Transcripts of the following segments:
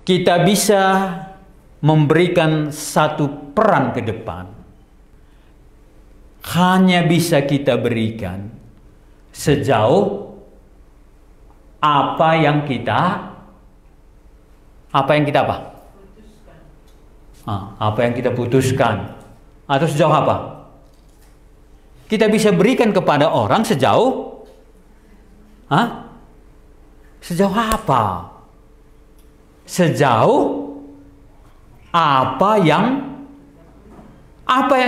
kita bisa memberikan satu peran ke depan. Hanya bisa kita berikan sejauh apa yang kita putuskan. Atau sejauh apa? Kita bisa berikan kepada orang sejauh sejauh apa? Sejauh apa yang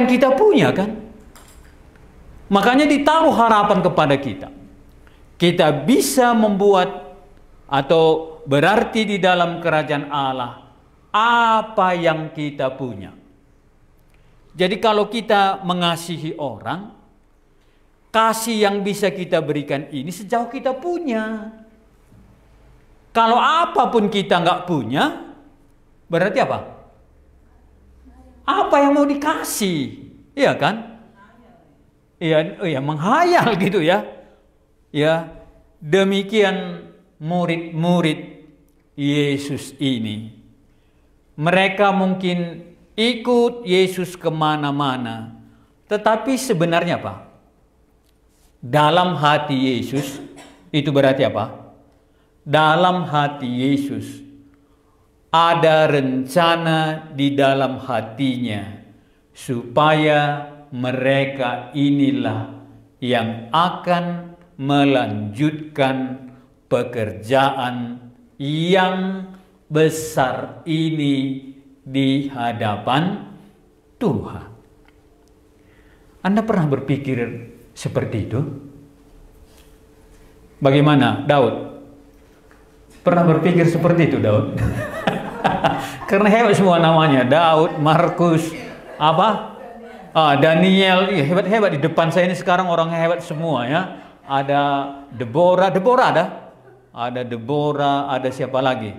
kita punya, kan? Makanya ditaruh harapan kepada kita. Kita bisa membuat atau berarti di dalam kerajaan Allah apa yang kita punya. Jadi kalau kita mengasihi orang, kasih yang bisa kita berikan ini sejauh kita punya. Kalau apapun kita nggak punya, berarti apa? Apa yang mau dikasih? Iya kan? Iya, menghayal gitu ya. Ya, demikian murid-murid Yesus ini. Mereka mungkin ikut Yesus kemana-mana. Tetapi sebenarnya apa? Dalam hati Yesus, itu berarti apa? Dalam hati Yesus ada rencana di dalam hatinya supaya mereka inilah yang akan melanjutkan pekerjaan yang besar ini di hadapan Tuhan. Anda pernah berpikir seperti itu? Bagaimana Daud? Pernah berpikir seperti itu Daud? Karena hebat semua namanya. Daud, Markus, Daniel. Ya, hebat-hebat di depan saya ini sekarang orang hebat semua ya. Ada Deborah ada Deborah, ada siapa lagi?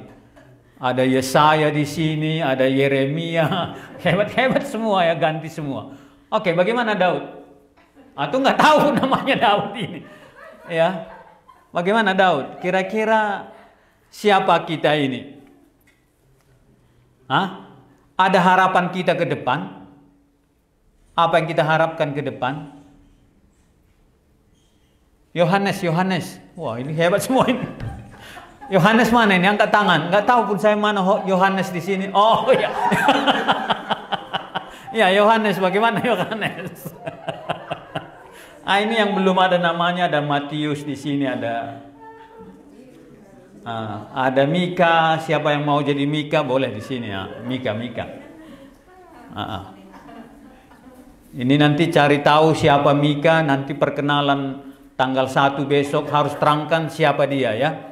Ada Yesaya di sini, ada Yeremia. Hebat-hebat semua ya, ganti semua. Oke, bagaimana Daud? Atau nggak tahu namanya Daud ini? Ya, bagaimana Daud? Kira-kira siapa kita ini? Ada harapan kita ke depan? Apa yang kita harapkan ke depan? Yohanes. Wah, ini hebat semua ini. Yohanes mana ini? Angkat tangan. Nggak tahu pun saya mana Yohanes di sini. Oh ya. Ya, Yohanes. Bagaimana Yohanes? Ini yang belum ada namanya. Ada Matius di sini. Ada Mika. Siapa yang mau jadi Mika boleh di sini ya. Mika. Ini nanti cari tahu siapa Mika. Nanti perkenalan tanggal 1 besok harus terangkan siapa dia ya.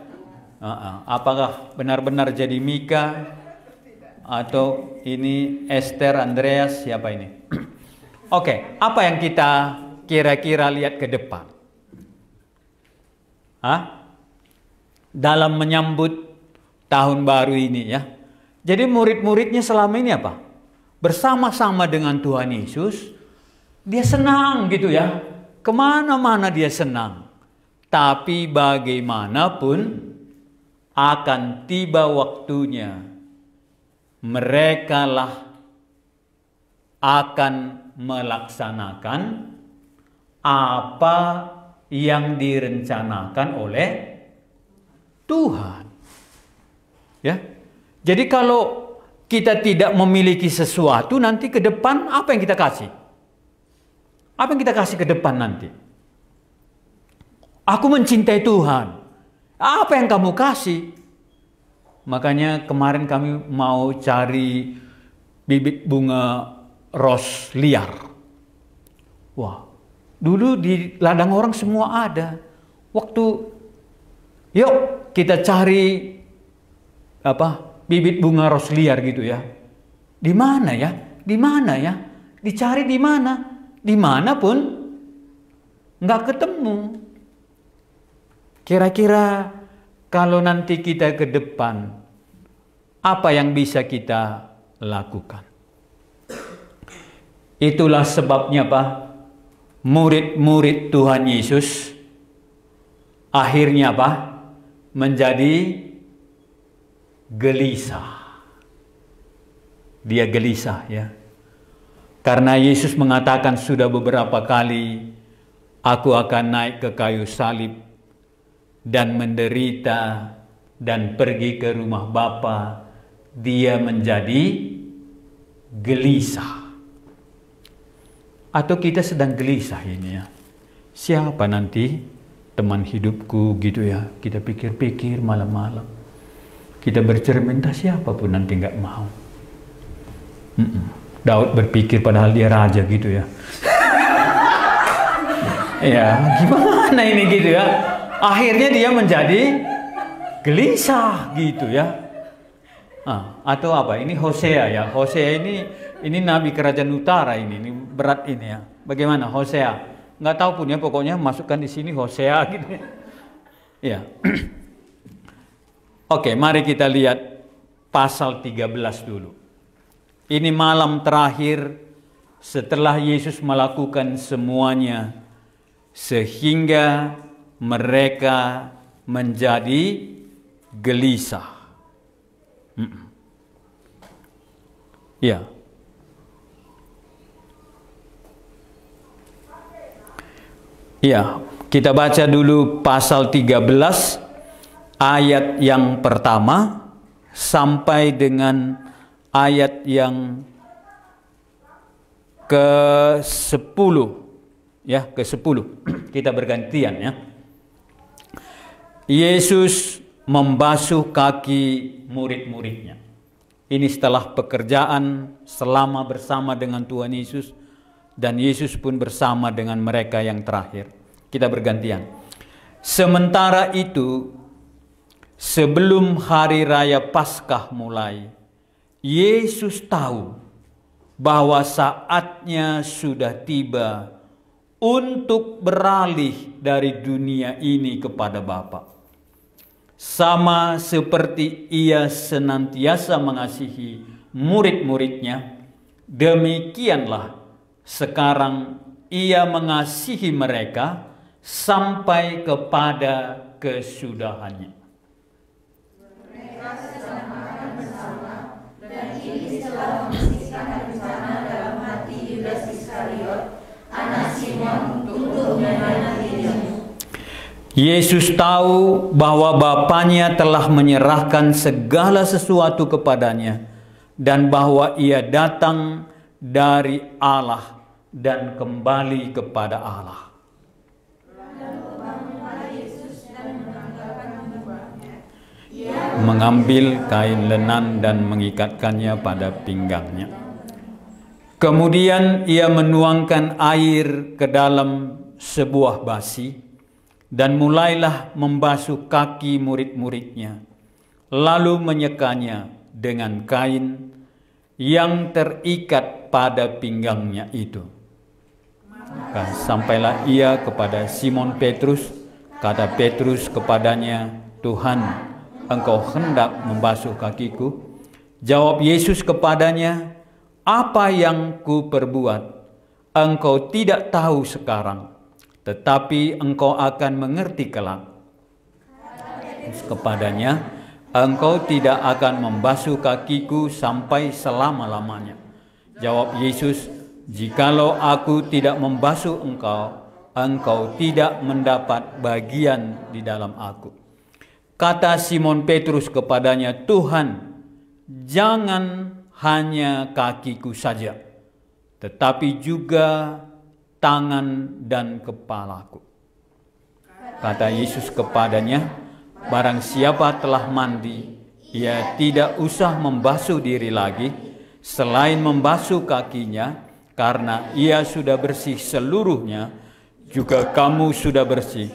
Apakah benar-benar jadi Mika atau ini Esther, Andreas, siapa ini? Oke, apa yang kita kira-kira lihat ke depan? Dalam menyambut tahun baru ini ya. Jadi murid-muridnya selama ini apa? Bersama-sama dengan Tuhan Yesus, dia senang gitu ya. Kemana-mana dia senang. Tapi bagaimanapun akan tiba waktunya merekalah akan melaksanakan apa yang direncanakan oleh Tuhan. Ya. Jadi kalau kita tidak memiliki sesuatu nanti ke depan apa yang kita kasih? Apa yang kita kasih ke depan nanti? Aku mencintai Tuhan. Apa yang kamu kasih? Makanya kemarin kami mau cari bibit bunga ros liar. Wah, dulu di ladang orang semua ada. Waktu, yuk kita cari bibit bunga ros liar gitu ya. Di mana ya? Di mana ya? Dicari di mana? Dimanapun nggak ketemu. Kira-kira kalau nanti kita ke depan, apa yang bisa kita lakukan? Itulah sebabnya murid-murid Tuhan Yesus akhirnya menjadi gelisah. Dia gelisah ya. Karena Yesus mengatakan sudah beberapa kali, aku akan naik ke kayu salib dan menderita dan pergi ke rumah Bapa. Dia menjadi gelisah. Atau kita sedang gelisah ini ya. Siapa nanti teman hidupku gitu ya. Kita pikir-pikir malam-malam. Kita bercermin, entah siapapun nanti nggak mau. Daud berpikir padahal dia raja gitu ya. Ya gimana ini gitu ya. Akhirnya dia menjadi gelisah gitu ya. Atau apa? Ini Hosea ya. Hosea ini nabi kerajaan utara ini berat ini ya. Bagaimana Hosea? Nggak tahu punya, pokoknya masukkan di sini Hosea gitu. Ya. Oke, mari kita lihat pasal 13 dulu. Ini malam terakhir setelah Yesus melakukan semuanya sehingga mereka menjadi gelisah. Ya. Ya, kita baca dulu pasal 13 ayat yang pertama sampai dengan ayat yang ke-10 ya, ke-10. Kita bergantian ya. Yesus membasuh kaki murid-muridnya. Ini setelah pekerjaan selama bersama dengan Tuhan Yesus, dan Yesus pun bersama dengan mereka yang terakhir. Kita bergantian. Sementara itu, sebelum hari raya Paskah mulai, Yesus tahu bahwa saatnya sudah tiba untuk beralih dari dunia ini kepada Bapa. Sama seperti ia senantiasa mengasihi murid-muridnya, demikianlah sekarang ia mengasihi mereka sampai kepada kesudahannya. Mereka sedang makan bersama, dan ini telah membisikkan rencana dalam hati Yudas Iskariot, anak Simon, untuk mengkhianati Dia. Yesus tahu bahwa Bapanya telah menyerahkan segala sesuatu kepadanya dan bahwa ia datang dari Allah dan kembali kepada Allah. Mengambil kain lenan dan mengikatkannya pada pinggangnya. Kemudian ia menuangkan air ke dalam sebuah basi dan mulailah membasuh kaki murid-muridnya, lalu menyekanya dengan kain yang terikat pada pinggangnya itu. Maka sampailah ia kepada Simon Petrus. Kata Petrus kepadanya, Tuhan, engkau hendak membasuh kakiku? Jawab Yesus kepadanya, apa yang ku perbuat, engkau tidak tahu sekarang, tetapi engkau akan mengerti kelak. Kepadanya, engkau tidak akan membasuh kakiku sampai selama-lamanya. Jawab Yesus, jikalau aku tidak membasuh engkau, engkau tidak mendapat bagian di dalam aku. Kata Simon Petrus kepadanya, Tuhan, jangan hanya kakiku saja, tetapi juga tangan dan kepalaku. Kata Yesus kepadanya, barang siapa telah mandi, ia tidak usah membasuh diri lagi, selain membasuh kakinya, karena ia sudah bersih seluruhnya, juga kamu sudah bersih,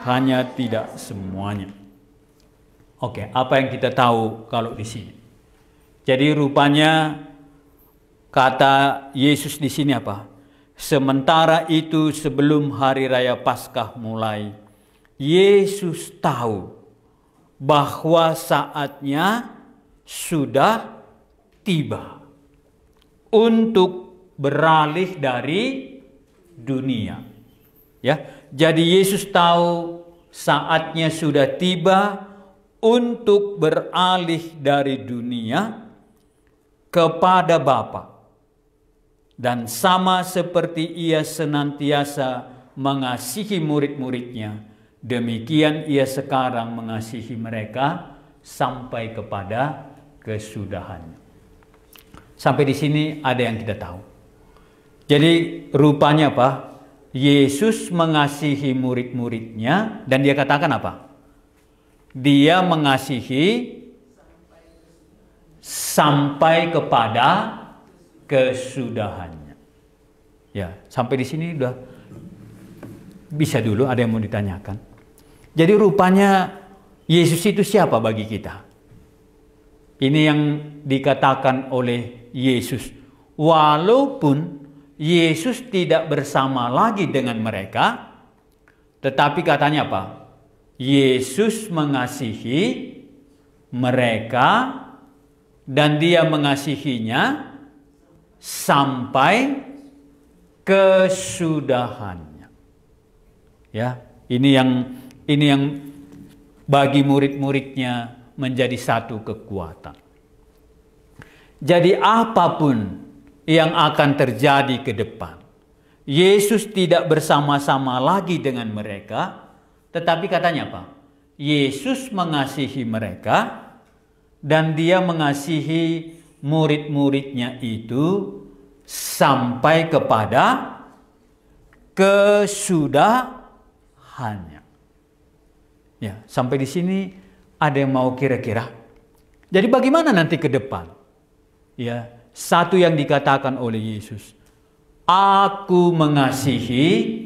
hanya tidak semuanya. Oke, apa yang kita tahu kalau di sini? Jadi rupanya kata Yesus di sini apa? Sementara itu sebelum hari raya Paskah mulai, Yesus tahu bahwa saatnya sudah tiba untuk beralih dari dunia. Ya, jadi Yesus tahu saatnya sudah tiba untuk beralih dari dunia kepada Bapa. Dan sama seperti ia senantiasa mengasihi murid-muridnya, demikian ia sekarang mengasihi mereka sampai kepada kesudahannya. Sampai di sini ada yang kita tahu. Jadi rupanya apa? Yesus mengasihi murid-muridnya dan dia katakan apa? Dia mengasihi sampai kepada kesudahannya. Ya, sampai di sini udah bisa dulu, ada yang mau ditanyakan. Jadi rupanya Yesus itu siapa bagi kita? Ini yang dikatakan oleh Yesus. Walaupun Yesus tidak bersama lagi dengan mereka, tetapi katanya apa? Yesus mengasihi mereka dan dia mengasihinya sampai kesudahannya. Ya, ini yang bagi murid-muridnya menjadi satu kekuatan. Jadi apapun yang akan terjadi ke depan, Yesus tidak bersama-sama lagi dengan mereka, tetapi katanya apa? Yesus mengasihi mereka dan dia mengasihi murid-muridnya itu sampai kepada kesudahannya. Ya, sampai di sini ada yang mau kira-kira. Jadi bagaimana nanti ke depan? Ya, satu yang dikatakan oleh Yesus, aku mengasihi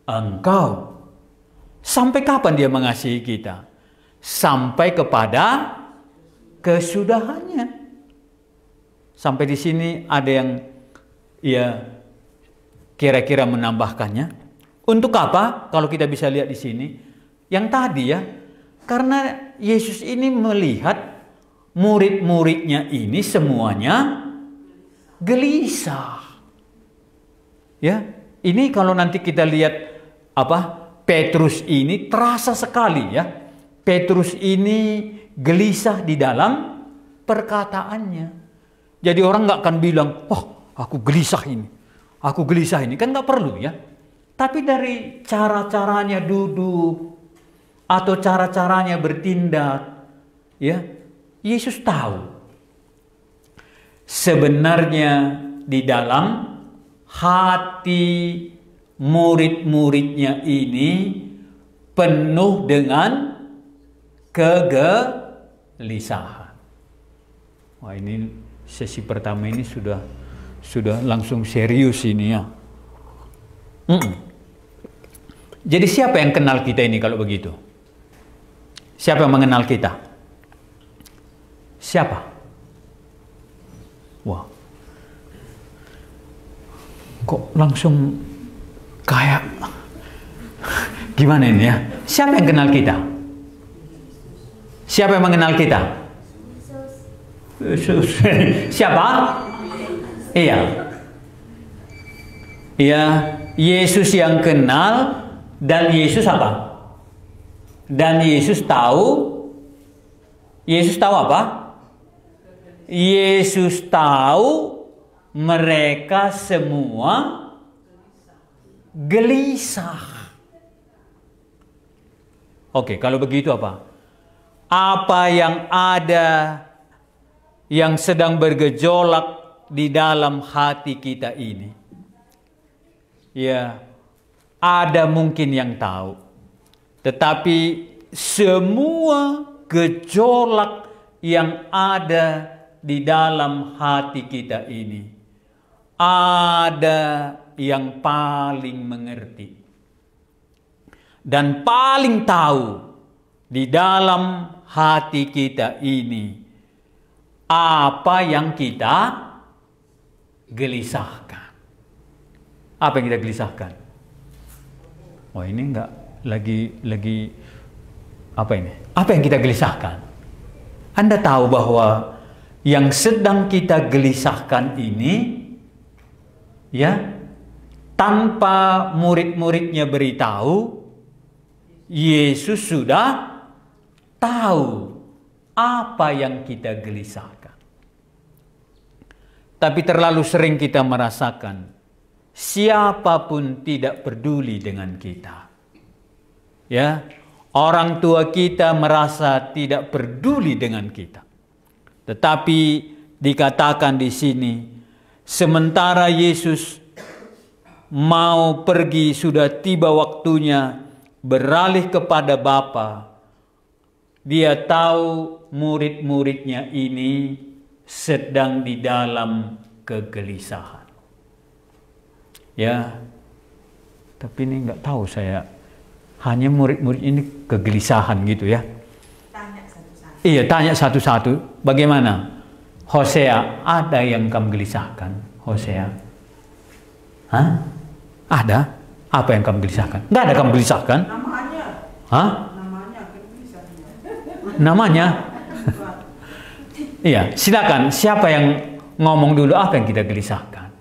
engkau. Sampai kapan dia mengasihi kita? Sampai kepada kesudahannya. Sampai di sini ada yang kira-kira menambahkannya. Untuk apa? Kalau kita bisa lihat di sini, yang tadi ya, karena Yesus ini melihat murid-muridnya ini semuanya gelisah. Ya, ini kalau nanti kita lihat Petrus ini terasa sekali ya. Petrus ini gelisah di dalam perkataannya. Jadi orang nggak akan bilang, aku gelisah ini, aku gelisah ini, kan nggak perlu ya. Tapi dari cara-caranya duduk atau cara-caranya bertindak, ya, Yesus tahu sebenarnya di dalam hati murid-muridnya ini penuh dengan kegelisahan. Wah, ini sesi pertama ini sudah langsung serius ini ya. Jadi siapa yang kenal kita ini kalau begitu? Siapa yang mengenal kita? Siapa? Wah, kok langsung kayak gimana ini ya? Siapa yang kenal kita? Siapa yang mengenal kita? Siapa? Iya. Iya, Yesus yang kenal. Dan Yesus apa? Dan Yesus tahu. Yesus tahu apa? Yesus tahu mereka semua gelisah. Oke, kalau begitu apa? Apa yang ada yang sedang bergejolak di dalam hati kita ini? Ya, ada mungkin yang tahu. Tetapi semua gejolak yang ada di dalam hati kita ini, ada yang paling mengerti dan paling tahu di dalam hati kita ini apa yang kita gelisahkan. Apa yang kita gelisahkan? Oh, ini enggak lagi apa ini? Apa yang kita gelisahkan? Anda tahu bahwa yang sedang kita gelisahkan ini, ya, tanpa murid-muridnya beritahu, Yesus sudah tahu apa yang kita gelisahkan. Tapi terlalu sering kita merasakan siapapun tidak peduli dengan kita. Ya, orang tua kita merasa tidak peduli dengan kita. Tetapi dikatakan di sini, sementara Yesus mau pergi, sudah tiba waktunya beralih kepada Bapa. Dia tahu murid-muridnya ini sedang di dalam kegelisahan. Ya, tapi ini nggak tahu saya. Hanya murid-murid ini kegelisahan gitu ya. Tanya satu-satu. Iya, tanya satu-satu. Bagaimana? Hosea, ada yang kamu gelisahkan? Hosea? Hah? Ada? Apa yang kamu gelisahkan? Nggak ada kamu gelisahkan? Namanya. Hah? Namanya gelisahnya. Namanya? Iya, silakan. Siapa yang ngomong dulu apa yang kita gelisahkan?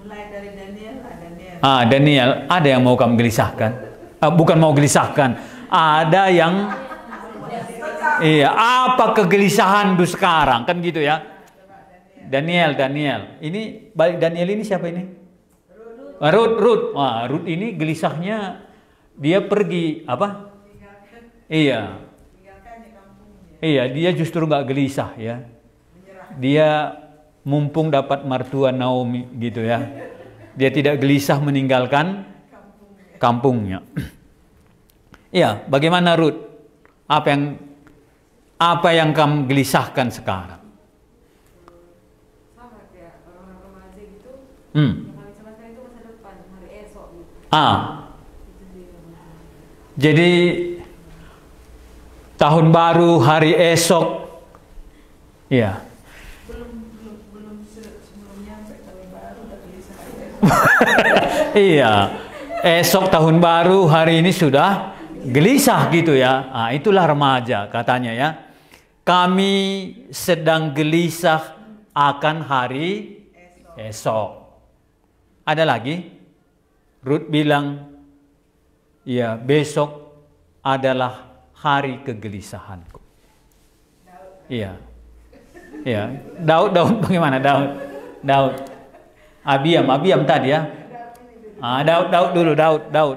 Mulai dari Daniel, Daniel. Daniel, ada yang mau kamu gelisahkan? Bukan mau gelisahkan, ada yang iya, apa kegelisahan du sekarang kan gitu ya? Daniel. Ini balik Daniel ini siapa ini? Ruth. Wah, Ruth ini gelisahnya dia pergi apa? Iya. Iya, dia justru nggak gelisah ya. Dia mumpung dapat mertua Naomi gitu ya. Dia tidak gelisah meninggalkan kampungnya. Iya, bagaimana Ruth? Apa yang kamu gelisahkan sekarang? Sama kayak orang-orang remaja gitu. Yang kami cemaskan itu masa depan, hari esok gitu. Jadi tahun baru, hari esok. Iya. Belum sebelumnya tahun baru udah gelisah. Iya. Esok tahun baru, hari ini sudah gelisah gitu ya. Itulah remaja katanya ya. Kami sedang gelisah akan hari esok. Ada lagi? Ruth bilang, ya besok adalah hari kegelisahanku. Iya. Iya. Daud bagaimana Daud? Abiam tadi ya. Daud dulu.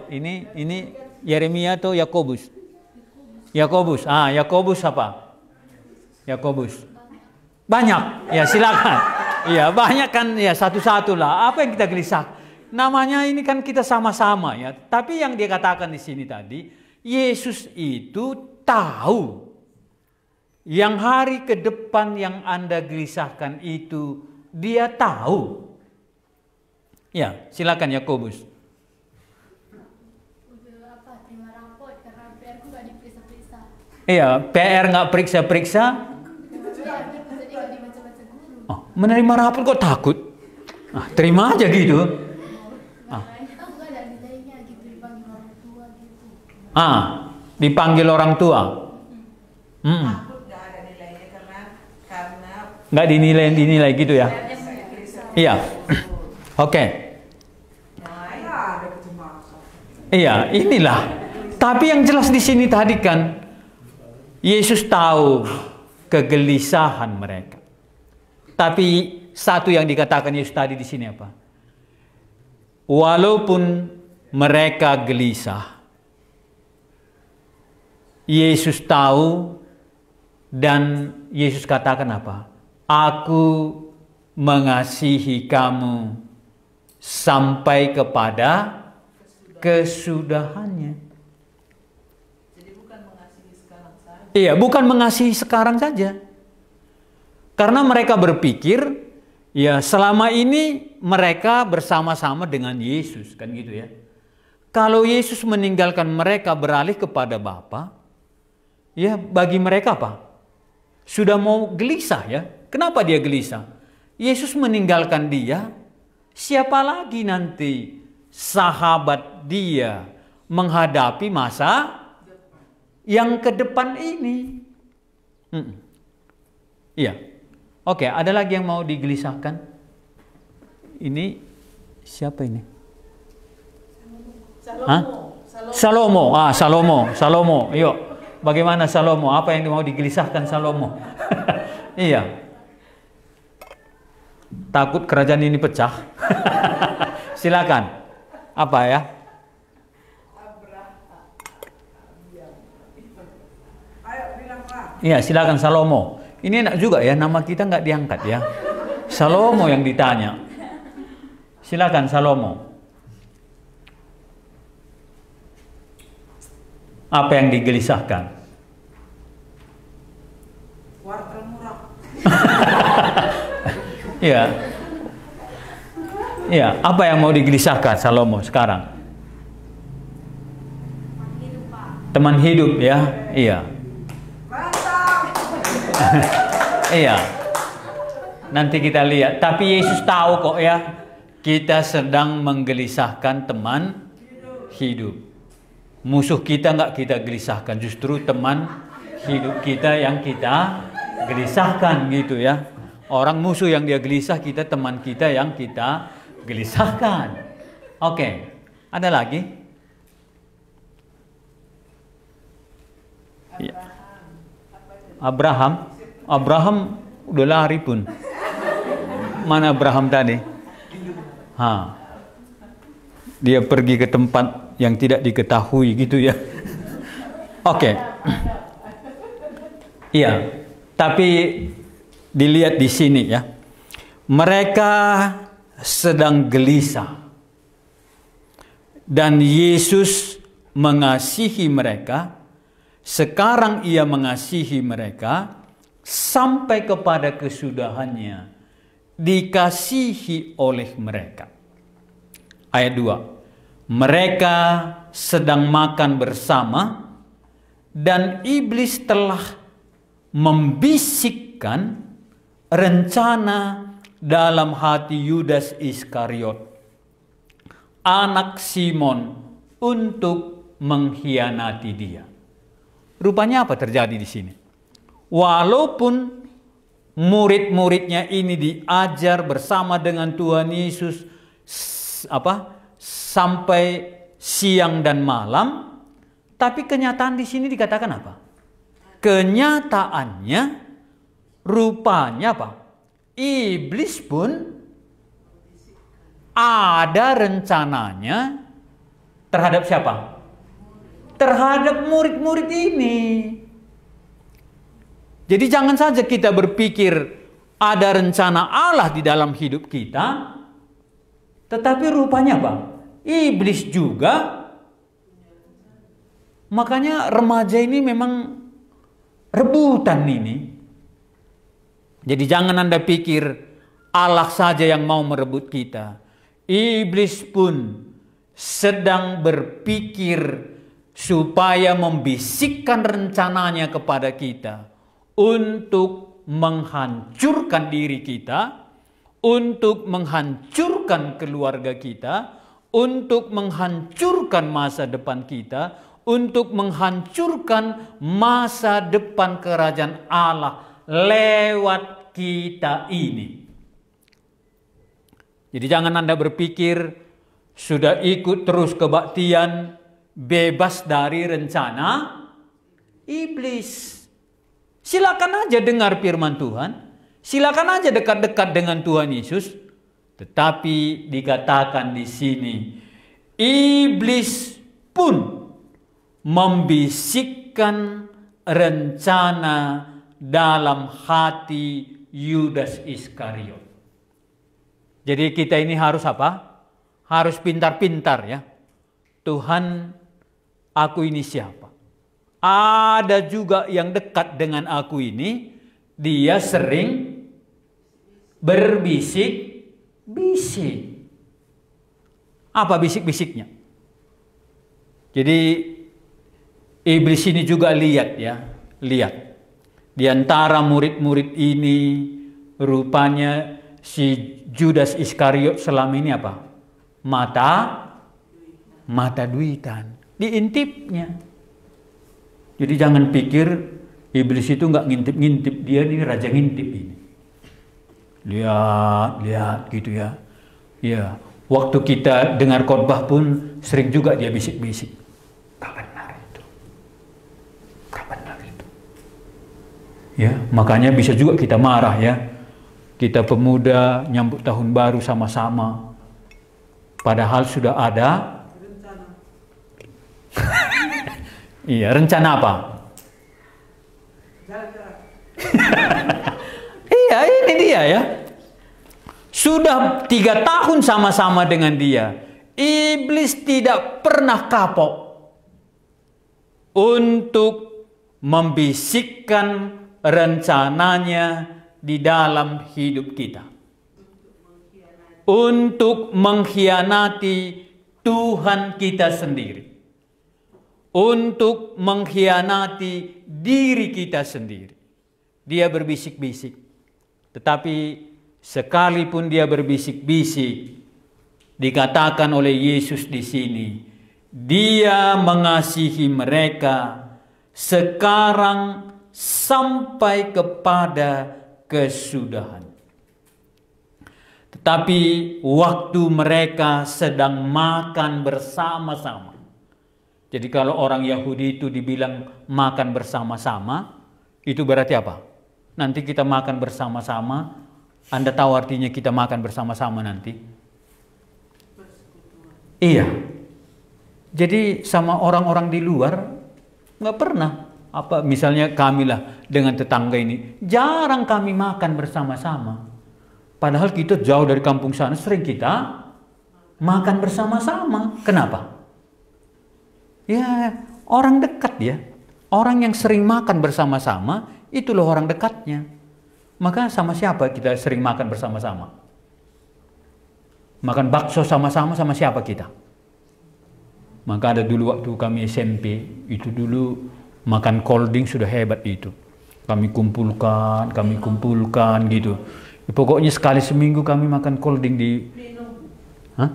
Ini Yeremia atau Yakobus? Yakobus. Yakobus apa? Yakobus. Banyak. Ya silakan. Iya, banyak kan ya, satu-satu lah. Apa yang kita gelisah? Namanya ini kan kita sama-sama ya. Tapi yang dia katakan di sini tadi, Yesus itu tahu yang hari ke depan yang Anda gelisahkan itu, dia tahu. Ya, silakan Yakobus. Terima rapot karena PR-ku nggak diperiksa-periksa. Iya, PR nggak periksa-periksa. Jadi nggak dibaca-baca guru. Menerima rapor kok takut? Terima aja gitu. Tahu nggak ada nilainya gitu, dipanggil orang tua gitu. Dipanggil orang tua. Takut nggak ada nilainya karena Nggak dinilai gitu ya. Iya. Oke. ada kecemasan. Iya, inilah. Tapi yang jelas di sini tadi kan, Yesus tahu kegelisahan mereka. Tapi satu yang dikatakan Yesus tadi di sini apa? Walaupun mereka gelisah, Yesus tahu dan Yesus katakan apa? Aku mengasihi kamu sampai kepada kesudahannya. Jadi bukan mengasihi sekarang saja. Iya, bukan mengasihi sekarang saja. Karena mereka berpikir, ya selama ini mereka bersama-sama dengan Yesus, kan gitu ya. Kalau Yesus meninggalkan mereka beralih kepada Bapa, ya bagi mereka apa? Sudah mau gelisah ya. Kenapa dia gelisah? Yesus meninggalkan dia, siapa lagi nanti sahabat dia menghadapi masa yang ke depan ini? Iya. Oke, ada lagi yang mau digelisahkan? Ini siapa ini? Salomo. Salomo. Salomo. Yuk. Bagaimana Salomo? Apa yang mau digelisahkan Salomo? Iya. Takut kerajaan ini pecah. Silakan. Apa ya? Iya, silakan Salomo. Ini enak juga ya, nama kita nggak diangkat ya. Salomo yang ditanya. Silakan Salomo. Apa yang digelisahkan? Wortel murah. Iya. Iya, apa yang mau digelisahkan Salomo sekarang? Hidup, Pak. Teman hidup ya. Iya. Iya. Nanti kita lihat. Tapi Yesus tahu kok ya, kita sedang menggelisahkan teman hidup. Musuh kita nggak kita gelisahkan, justru teman hidup kita yang kita gelisahkan gitu ya. Orang musuh yang dia gelisah, kita teman kita yang kita gelisahkan. Oke, ada lagi? Ya. Abraham udah lari pun. Mana Abraham tadi? Dia pergi ke tempat yang tidak diketahui gitu ya. Oke. Iya, tapi dilihat di sini ya. Mereka sedang gelisah. Dan Yesus mengasihi mereka. Sekarang ia mengasihi mereka sampai kepada kesudahannya, dikasihi oleh mereka. Ayat 2. Mereka sedang makan bersama dan iblis telah membisikkan rencana dalam hati Yudas Iskariot, anak Simon, untuk mengkhianati dia. Rupanya apa terjadi di sini? Walaupun murid-muridnya ini diajar bersama dengan Tuhan Yesus sampai siang dan malam, tapi kenyataan di sini dikatakan apa? Kenyataannya rupanya apa? Iblis pun ada rencananya terhadap siapa? Terhadap murid-murid ini. Jadi jangan saja kita berpikir ada rencana Allah di dalam hidup kita, tetapi rupanya apa? Iblis juga. Makanya remaja ini memang rebutan ini. Jadi jangan Anda pikir Allah saja yang mau merebut kita. Iblis pun sedang berpikir supaya membisikkan rencananya kepada kita untuk menghancurkan diri kita, untuk menghancurkan keluarga kita, untuk menghancurkan masa depan kita, untuk menghancurkan masa depan kerajaan Allah lewat kita ini. Jadi jangan Anda berpikir sudah ikut terus kebaktian, bebas dari rencana iblis. Silakan aja dengar firman Tuhan, silakan aja dekat-dekat dengan Tuhan Yesus, tetapi dikatakan di sini iblis pun membisikkan rencana dalam hati Yudas Iskariot. Jadi kita ini harus apa? Harus pintar-pintar ya. Tuhan, aku ini siapa? Ada juga yang dekat dengan aku ini, dia sering berbisik-bisik. Apa bisik-bisiknya? Jadi iblis ini juga lihat ya, lihat. Di antara murid-murid ini rupanya si Judas Iskariot selama ini apa? Mata duitan, diintipnya. Jadi jangan pikir iblis itu nggak ngintip-ngintip, dia ini raja ngintip ini. Lihat gitu ya. Ya, waktu kita dengar khotbah pun sering juga dia bisik-bisik. Gak benar itu. Gak benar. Ya, makanya bisa juga kita marah ya. Kita pemuda nyambut tahun baru sama-sama. Padahal sudah ada iya, rencana apa? Iya, ini dia ya. Sudah 3 tahun sama-sama dengan dia. Iblis tidak pernah kapok untuk membisikkan rencananya di dalam hidup kita. Untuk mengkhianati Tuhan kita sendiri. Untuk mengkhianati diri kita sendiri. Dia berbisik-bisik. Tetapi sekalipun dia berbisik-bisik, dikatakan oleh Yesus di sini, dia mengasihi mereka sekarang sampai kepada kesudahan. Tetapi waktu mereka sedang makan bersama-sama. Jadi kalau orang Yahudi itu dibilang makan bersama-sama, itu berarti apa? Nanti kita makan bersama-sama. Anda tahu artinya kita makan bersama-sama nanti? Iya. Jadi sama orang-orang di luar nggak pernah. Apa misalnya kami lah dengan tetangga ini, jarang kami makan bersama-sama. Padahal kita jauh dari kampung sana, sering kita makan bersama-sama. Kenapa? Ya, orang dekat ya. Orang yang sering makan bersama-sama, itu loh orang dekatnya. Maka sama siapa kita sering makan bersama-sama? Makan bakso sama-sama sama siapa kita? Maka ada dulu waktu kami SMP, itu dulu makan colding sudah hebat itu. Kami kumpulkan gitu. Pokoknya sekali seminggu kami makan colding di... Hah?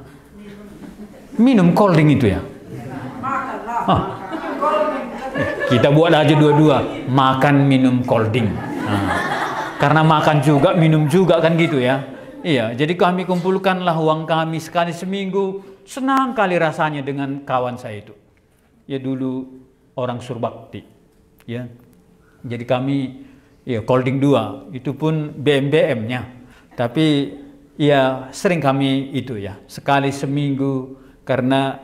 Minum colding itu ya? Ah. Kita buat aja dua-dua, makan minum colding. Karena makan juga, minum juga kan gitu ya. Iya, jadi kami kumpulkanlah uang kami sekali seminggu. Senang kali rasanya dengan kawan saya itu. Ya dulu orang Surbakti. Ya. Jadi kami ya colding 2, itu pun BM-nya. Tapi ya sering kami itu ya, sekali seminggu karena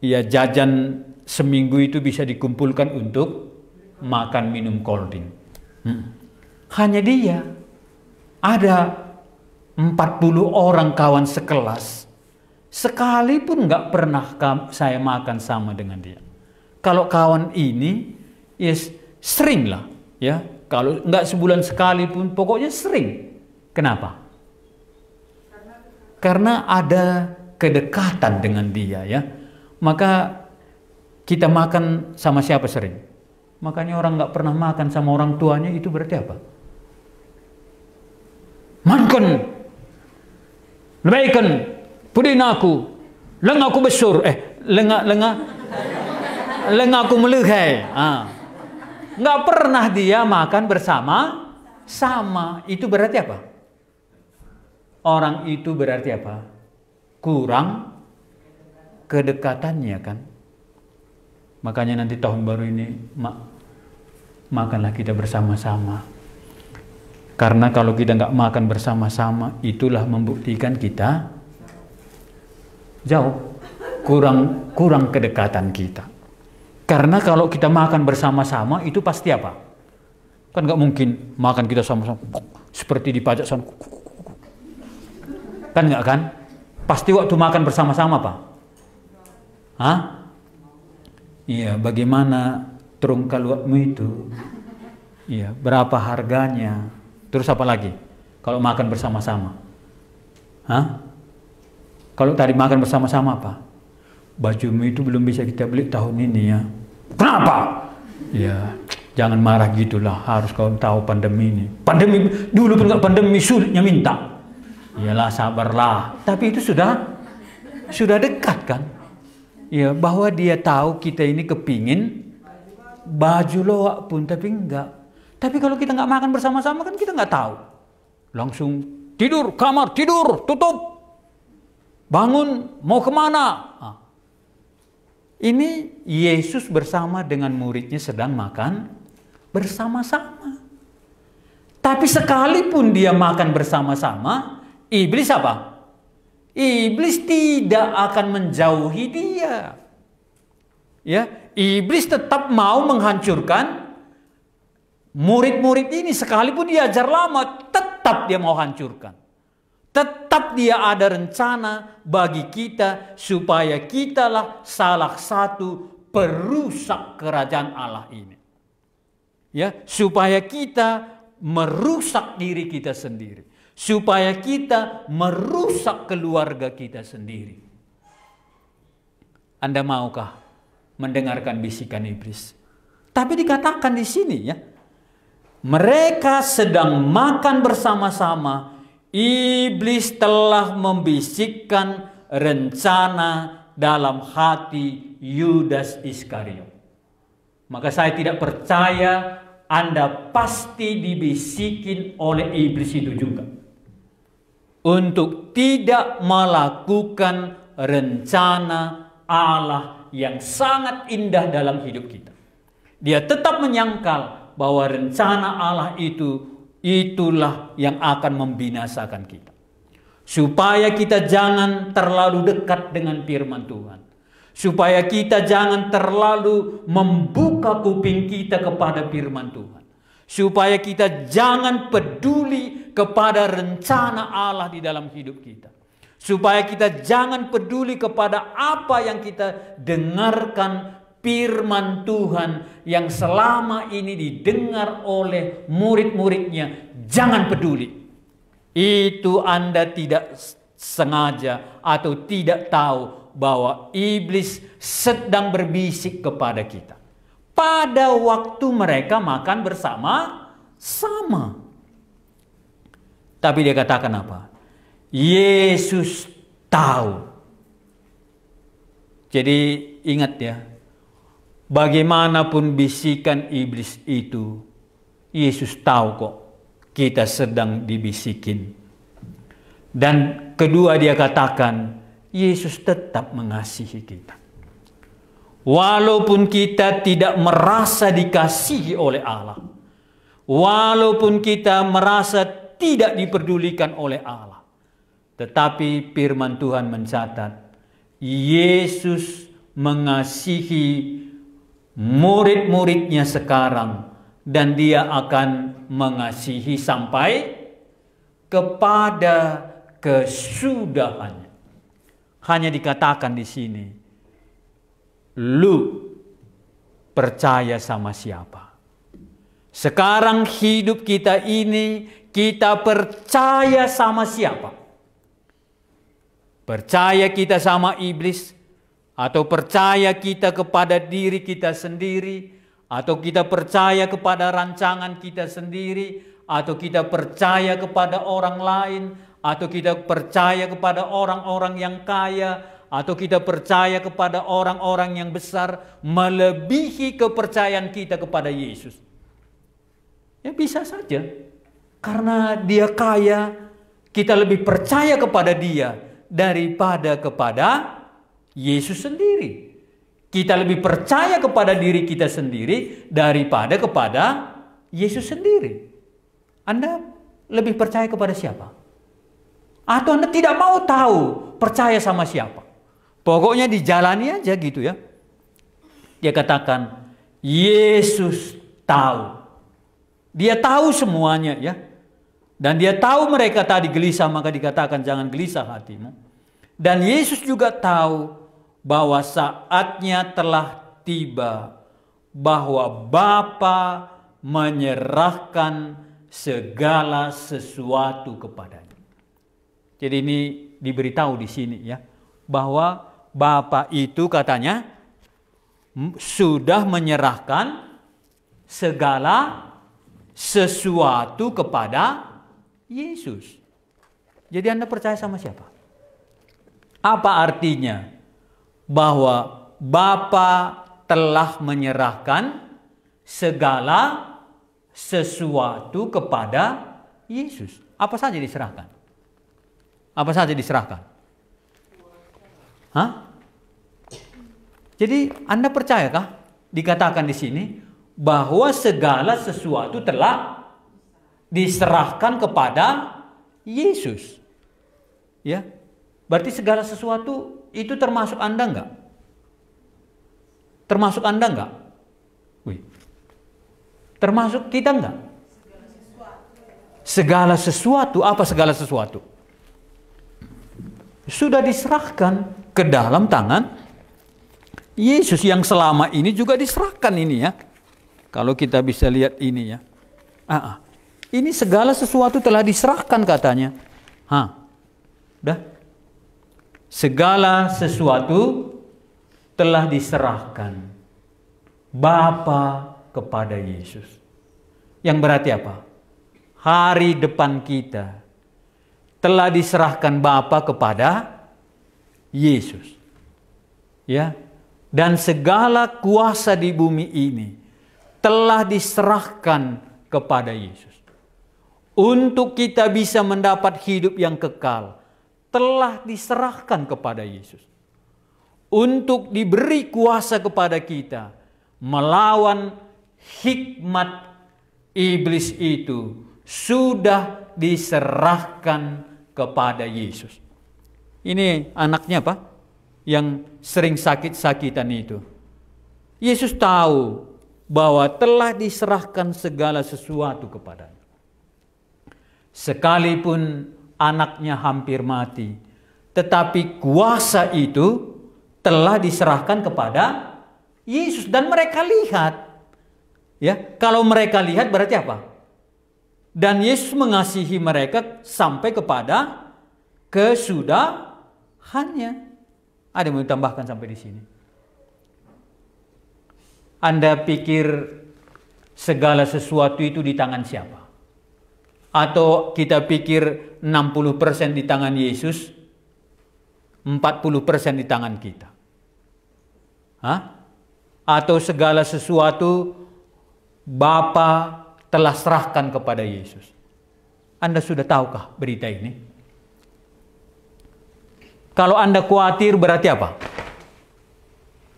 ya jajan seminggu itu bisa dikumpulkan untuk makan minum colding. Hanya dia. Ada 40 orang kawan sekelas. Sekalipun nggak pernah saya makan sama dengan dia. Kalau kawan ini, ya sering lah. Ya, kalau nggak sebulan sekali pun, pokoknya sering. Kenapa? Karena ada kedekatan dengan dia ya. Maka kita makan sama siapa sering? Makanya orang nggak pernah makan sama orang tuanya itu berarti apa? Mankan, lebaikan, pudin aku, lengaku besar, lengaku melehai. Nggak pernah dia makan bersama-sama. Itu berarti apa? Orang itu berarti apa? Kurang kedekatannya kan. Makanya nanti tahun baru ini makanlah kita bersama-sama. Karena kalau kita nggak makan bersama-sama, itulah membuktikan kita jauh, kurang kedekatan kita. Karena kalau kita makan bersama-sama, itu pasti apa? Kan nggak mungkin makan kita sama-sama seperti di pajak sana. Kan nggak kan? Pasti waktu makan bersama-sama Pak. Hah? Iya, bagaimana terungkal waktu itu? Iya, berapa harganya? Terus apa lagi? Kalau makan bersama-sama? Hah? Kalau tadi makan bersama-sama apa? Bajumu itu belum bisa kita beli tahun ini ya. Kenapa? Ya, jangan marah gitulah. Harus kau tahu pandemi ini. Pandemi dulu pun nggak pandemi sulitnya minta. Iyalah sabarlah. Tapi itu sudah dekat kan? Ya, bahwa dia tahu kita ini kepingin baju loak pun, tapi enggak. Tapi kalau kita nggak makan bersama-sama kan kita nggak tahu. Langsung tidur, kamar, tidur, tutup. Bangun, mau kemana? Ini Yesus bersama dengan muridnya sedang makan bersama-sama. Tapi sekalipun dia makan bersama-sama, iblis apa? Iblis tidak akan menjauhi dia. Ya, iblis tetap mau menghancurkan murid-murid ini, sekalipun diajar lama, tetap dia mau hancurkan. Tetap dia ada rencana bagi kita supaya kitalah salah satu perusak kerajaan Allah ini. Ya, supaya kita merusak diri kita sendiri, supaya kita merusak keluarga kita sendiri. Anda maukah mendengarkan bisikan iblis? Tapi dikatakan di sini ya, mereka sedang makan bersama-sama, iblis telah membisikkan rencana dalam hati Yudas Iskariot. Maka saya tidak percaya Anda pasti dibisikin oleh iblis itu juga untuk tidak melakukan rencana Allah yang sangat indah dalam hidup kita. Dia tetap menyangkal bahwa rencana Allah itulah yang akan membinasakan kita. Supaya kita jangan terlalu dekat dengan firman Tuhan. Supaya kita jangan terlalu membuka kuping kita kepada firman Tuhan. Supaya kita jangan peduli kepada rencana Allah di dalam hidup kita. Supaya kita jangan peduli kepada apa yang kita dengarkan firman Tuhan yang selama ini didengar oleh murid-muridnya. Jangan peduli. Itu Anda tidak sengaja atau tidak tahu bahwa iblis sedang berbisik kepada kita. Pada waktu mereka makan bersama-sama. Tapi dia katakan apa? Yesus tahu. Jadi ingat ya, bagaimanapun bisikan iblis itu, Yesus tahu kok kita sedang dibisikin. Dan kedua dia katakan, Yesus tetap mengasihi kita. Walaupun kita tidak merasa dikasihi oleh Allah. Walaupun kita merasa tidak diperdulikan oleh Allah. Tetapi firman Tuhan mencatat, Yesus mengasihi murid-muridnya sekarang. Dan dia akan mengasihi sampai kepada kesudahannya. Hanya dikatakan di sini, lu percaya sama siapa? Sekarang hidup kita ini, kita percaya sama siapa? Percaya kita sama iblis? Atau percaya kita kepada diri kita sendiri? Atau kita percaya kepada rancangan kita sendiri? Atau kita percaya kepada orang lain? Atau kita percaya kepada orang-orang yang kaya, atau kita percaya kepada orang-orang yang besar, melebihi kepercayaan kita kepada Yesus? Ya bisa saja, karena dia kaya, kita lebih percaya kepada dia daripada kepada Yesus sendiri. Kita lebih percaya kepada diri kita sendiri daripada kepada Yesus sendiri. Anda lebih percaya kepada siapa? Atau Anda tidak mau tahu percaya sama siapa? Pokoknya dijalani aja gitu ya. Dia katakan, Yesus tahu. Dia tahu semuanya ya. Dan dia tahu mereka tadi gelisah, maka dikatakan jangan gelisah hatimu. Dan Yesus juga tahu bahwa saatnya telah tiba, bahwa Bapa menyerahkan segala sesuatu kepadanya. Jadi ini diberitahu di sini ya, bahwa Bapa itu katanya sudah menyerahkan segala sesuatu kepada Yesus. Jadi Anda percaya sama siapa? Apa artinya? Bahwa Bapa telah menyerahkan segala sesuatu kepada Yesus. Apa saja diserahkan? Apa saja diserahkan? Hah? Jadi Anda percayakah dikatakan di sini bahwa segala sesuatu telah diserahkan kepada Yesus. Ya. Berarti segala sesuatu itu termasuk Anda enggak? Termasuk Anda enggak? Wih. Termasuk kita enggak? Segala sesuatu. Apa segala sesuatu? Sudah diserahkan ke dalam tangan Yesus yang selama ini juga diserahkan ini ya. Kalau kita bisa lihat ini ya. Ini segala sesuatu telah diserahkan katanya. Udah. Segala sesuatu telah diserahkan Bapa kepada Yesus. Yang berarti apa? Hari depan kita telah diserahkan Bapa kepada Yesus. Ya. Dan segala kuasa di bumi ini telah diserahkan kepada Yesus. Untuk kita bisa mendapat hidup yang kekal, telah diserahkan kepada Yesus. Untuk diberi kuasa kepada kita melawan hikmat iblis itu sudah diserahkan kepada Yesus. Ini anaknya apa? Yang sering sakit-sakitan itu. Yesus tahu bahwa telah diserahkan segala sesuatu kepadanya. Sekalipun anaknya hampir mati, tetapi kuasa itu telah diserahkan kepada Yesus dan mereka lihat. Ya, kalau mereka lihat berarti apa? Dan Yesus mengasihi mereka sampai kepada kesudahannya. Ada yang mau tambahkan sampai di sini? Anda pikir segala sesuatu itu di tangan siapa? Atau kita pikir 60% di tangan Yesus, 40% di tangan kita? Atau segala sesuatu Bapa telah serahkan kepada Yesus? Anda sudah tahukah berita ini? Kalau Anda khawatir berarti apa?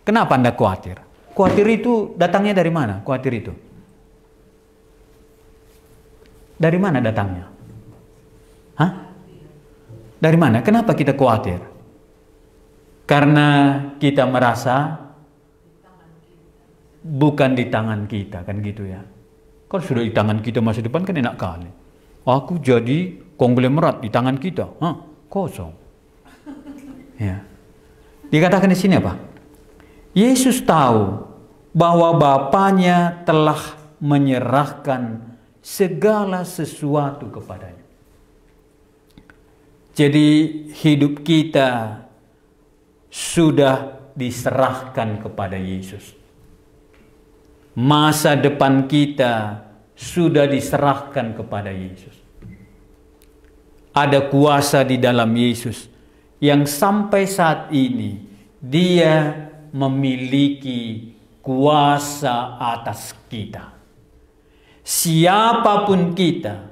Kenapa Anda khawatir? Khawatir itu datangnya dari mana? Khawatir itu dari mana datangnya? Dari mana? Kenapa kita khawatir? Karena kita merasa bukan di tangan kita, kan gitu ya. Kalau sudah di tangan kita masa depan kan enak kali. Aku jadi konglomerat di tangan kita. Kosong. Ya. Dikatakan di sini apa? Yesus tahu bahwa Bapanya telah menyerahkan segala sesuatu kepadanya. Jadi hidup kita sudah diserahkan kepada Yesus. Masa depan kita sudah diserahkan kepada Yesus. Ada kuasa di dalam Yesus yang sampai saat ini Dia memiliki kuasa atas kita. Siapapun kita,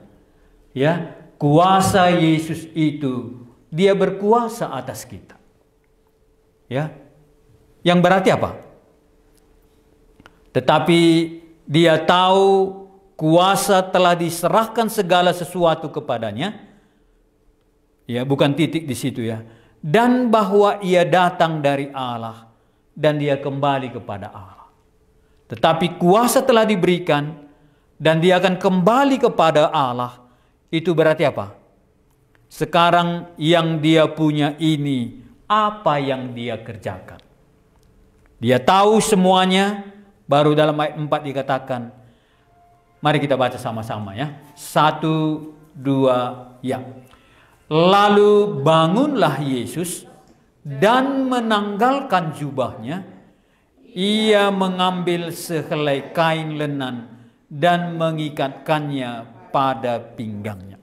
ya, kuasa Yesus itu Dia berkuasa atas kita. Ya. Yang berarti apa? Tetapi Dia tahu kuasa telah diserahkan segala sesuatu kepadanya. Ya, bukan titik di situ ya. Dan bahwa Ia datang dari Allah dan Dia kembali kepada Allah. Tetapi kuasa telah diberikan dan Dia akan kembali kepada Allah. Itu berarti apa? Sekarang yang Dia punya ini, apa yang Dia kerjakan? Dia tahu semuanya. Baru dalam ayat 4 dikatakan. Mari kita baca sama-sama ya. 1, 2, ya. Lalu bangunlah Yesus dan menanggalkan jubahnya. Ia mengambil sehelai kain lenan dan mengikatkannya pada pinggangnya.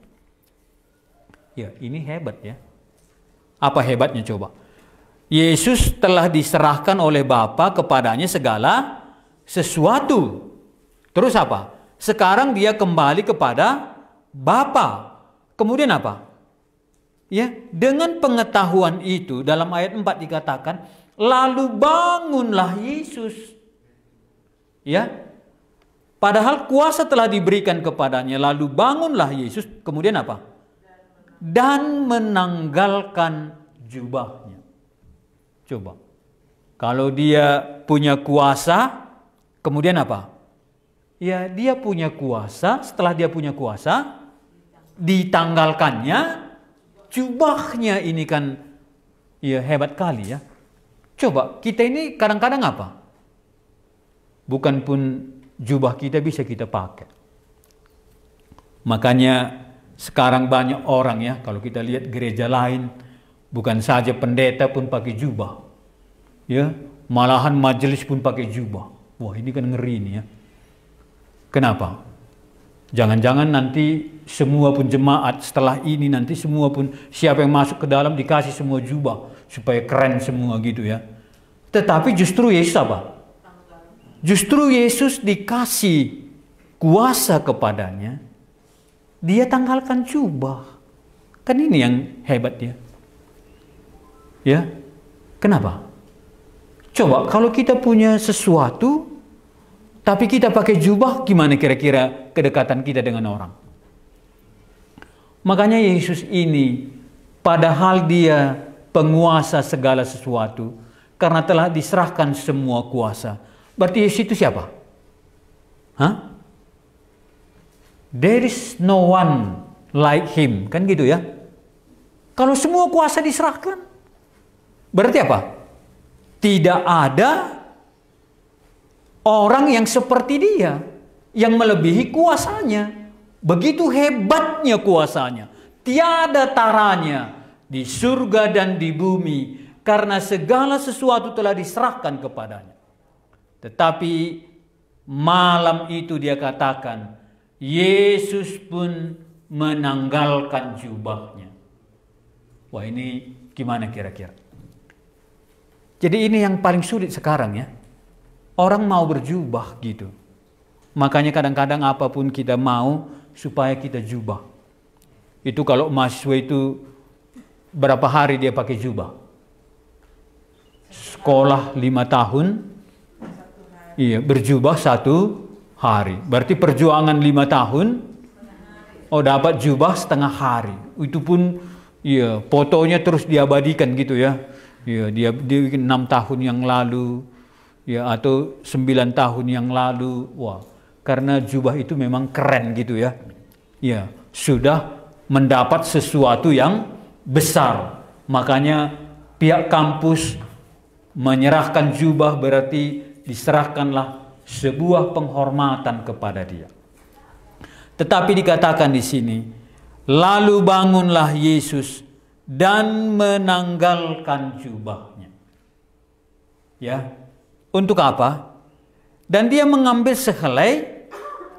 Ya, ini hebat ya. Apa hebatnya coba? Yesus telah diserahkan oleh Bapa kepadanya segala sesuatu. Terus apa? Sekarang Dia kembali kepada Bapa. Kemudian apa? Ya, dengan pengetahuan itu dalam ayat 4 dikatakan, lalu bangunlah Yesus. Ya. Padahal kuasa telah diberikan kepadanya. Lalu bangunlah Yesus. Kemudian apa? Dan menanggalkan jubahnya. Coba. Kalau dia punya kuasa, kemudian apa? Ya, dia punya kuasa. Setelah dia punya kuasa, ditanggalkannya jubahnya. Ini kan ya hebat kali ya. Coba, kita ini kadang-kadang apa? Bukan pun jubah kita bisa kita pakai. Makanya sekarang banyak orang ya, kalau kita lihat gereja lain, bukan saja pendeta pun pakai jubah. Ya, malahan majelis pun pakai jubah. Wah, ini kan ngeri ini ya. Kenapa? Jangan-jangan nanti semua pun jemaat setelah ini nanti semua pun siapa yang masuk ke dalam dikasih semua jubah supaya keren semua gitu ya. Tetapi justru Yesus apa? Justru Yesus dikasih kuasa kepadanya, dia tanggalkan jubah. Kan ini yang hebat ya. Ya. Kenapa? Coba kalau kita punya sesuatu tapi kita pakai jubah, gimana kira-kira kedekatan kita dengan orang? Makanya Yesus ini, padahal dia penguasa segala sesuatu, karena telah diserahkan semua kuasa. Berarti Yesus itu siapa? Hah? There is no one like him. Kan gitu ya? Kalau semua kuasa diserahkan, berarti apa? Tidak ada orang yang seperti dia, yang melebihi kuasanya. Begitu hebatnya kuasanya. Tiada taranya di surga dan di bumi, karena segala sesuatu telah diserahkan kepadanya. Tetapi malam itu dia katakan, Yesus pun menanggalkan jubahnya. Wah, ini gimana kira-kira? Jadi ini yang paling sulit sekarang ya. Orang mau berjubah gitu. Makanya kadang-kadang apapun kita mau supaya kita jubah. Itu kalau mahasiswa itu berapa hari dia pakai jubah? Sekolah 5 tahun, iya berjubah 1 hari. Berarti perjuangan 5 tahun, oh dapat jubah setengah hari. Itu pun iya fotonya terus diabadikan gitu ya. Ya, dia bikin 6 tahun yang lalu, ya atau 9 tahun yang lalu. Wah, karena jubah itu memang keren gitu ya. Ya, sudah mendapat sesuatu yang besar. Makanya pihak kampus menyerahkan jubah, berarti diserahkanlah sebuah penghormatan kepada dia. Tetapi dikatakan di sini, lalu bangunlah Yesus dan menanggalkan jubahnya. Ya, untuk apa? Dan dia mengambil sehelai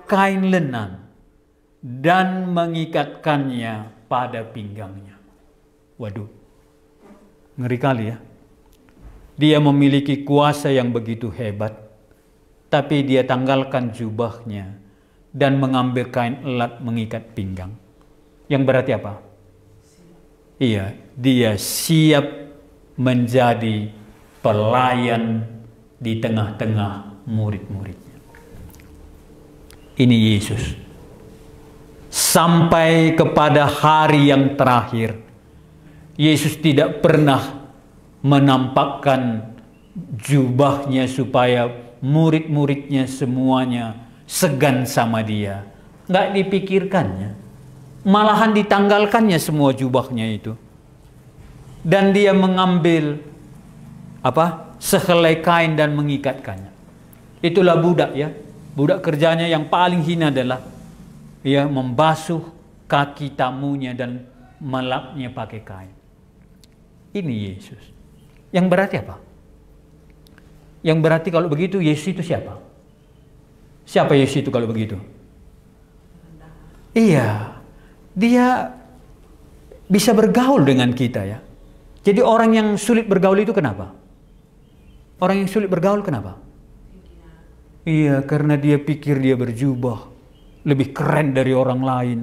kain lenan dan mengikatkannya pada pinggangnya. Waduh, ngeri kali ya. Dia memiliki kuasa yang begitu hebat, tapi dia tanggalkan jubahnya dan mengambil kain elat mengikat pinggang. Yang berarti apa? Iya, dia siap menjadi pelayan di tengah-tengah murid-muridnya. Ini Yesus. Sampai kepada hari yang terakhir, Yesus tidak pernah menampakkan jubahnya supaya murid-muridnya semuanya segan sama dia. Nggak dipikirkannya. Malahan ditanggalkannya semua jubahnya itu. Dan dia mengambil sehelai kain dan mengikatkannya. Itulah budak ya. Budak kerjanya yang paling hina adalah ya membasuh kaki tamunya dan melapnya pakai kain. Ini Yesus. Yang berarti apa? Yang berarti kalau begitu Yesus itu siapa? Siapa Yesus itu kalau begitu? Iya. Dia bisa bergaul dengan kita ya. Jadi orang yang sulit bergaul itu kenapa? Orang yang sulit bergaul kenapa? Iya, karena dia pikir dia berjubah lebih keren dari orang lain,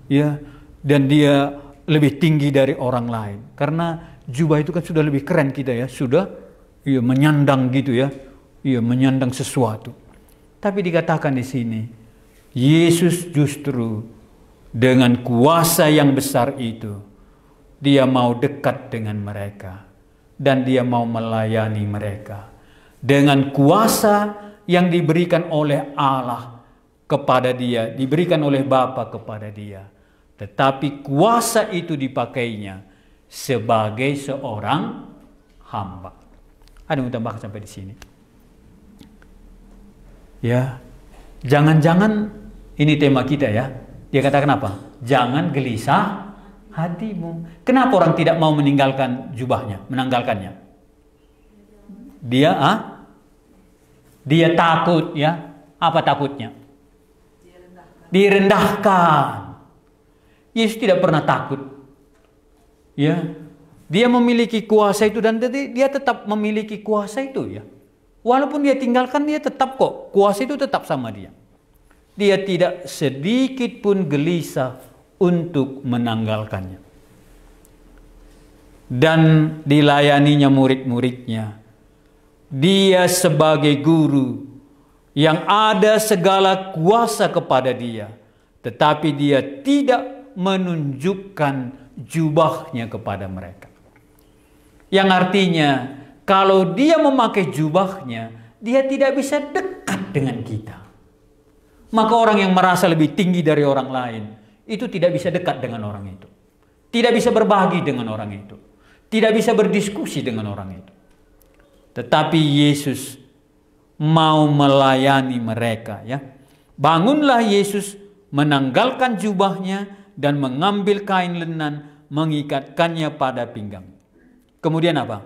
ya, dan dia lebih tinggi dari orang lain. Karena jubah itu kan sudah lebih keren kita ya, sudah, iya, menyandang gitu ya, iya, menyandang sesuatu. Tapi dikatakan di sini, Yesus justru dengan kuasa yang besar itu, dia mau dekat dengan mereka. Dan dia mau melayani mereka. Dengan kuasa yang diberikan oleh Allah kepada dia, diberikan oleh Bapa kepada dia. Tetapi kuasa itu dipakainya sebagai seorang hamba. Ada yang tambahkan sampai di sini? Ya, jangan-jangan ini tema kita ya. Dia katakan apa? Jangan gelisah hatimu. Kenapa orang tidak mau meninggalkan jubahnya, menanggalkannya? Dia takut ya. Apa takutnya? Direndahkan. Yesus tidak pernah takut. Ya. Dia memiliki kuasa itu dan dia tetap memiliki kuasa itu ya. Walaupun dia tinggalkan, dia tetap kok. Kuasa itu tetap sama dia. Dia tidak sedikit pun gelisah untuk menanggalkannya. Dan dilayaninya murid-muridnya. Dia sebagai guru yang ada segala kuasa kepada dia. Tetapi dia tidak menunjukkan jubahnya kepada mereka. Yang artinya, kalau dia memakai jubahnya, dia tidak bisa dekat dengan kita. Maka orang yang merasa lebih tinggi dari orang lain, itu tidak bisa dekat dengan orang itu. Tidak bisa berbagi dengan orang itu. Tidak bisa berdiskusi dengan orang itu. Tetapi Yesus mau melayani mereka ya. Bangunlah Yesus menanggalkan jubahnya dan mengambil kain lenan, mengikatkannya pada pinggang. Kemudian apa?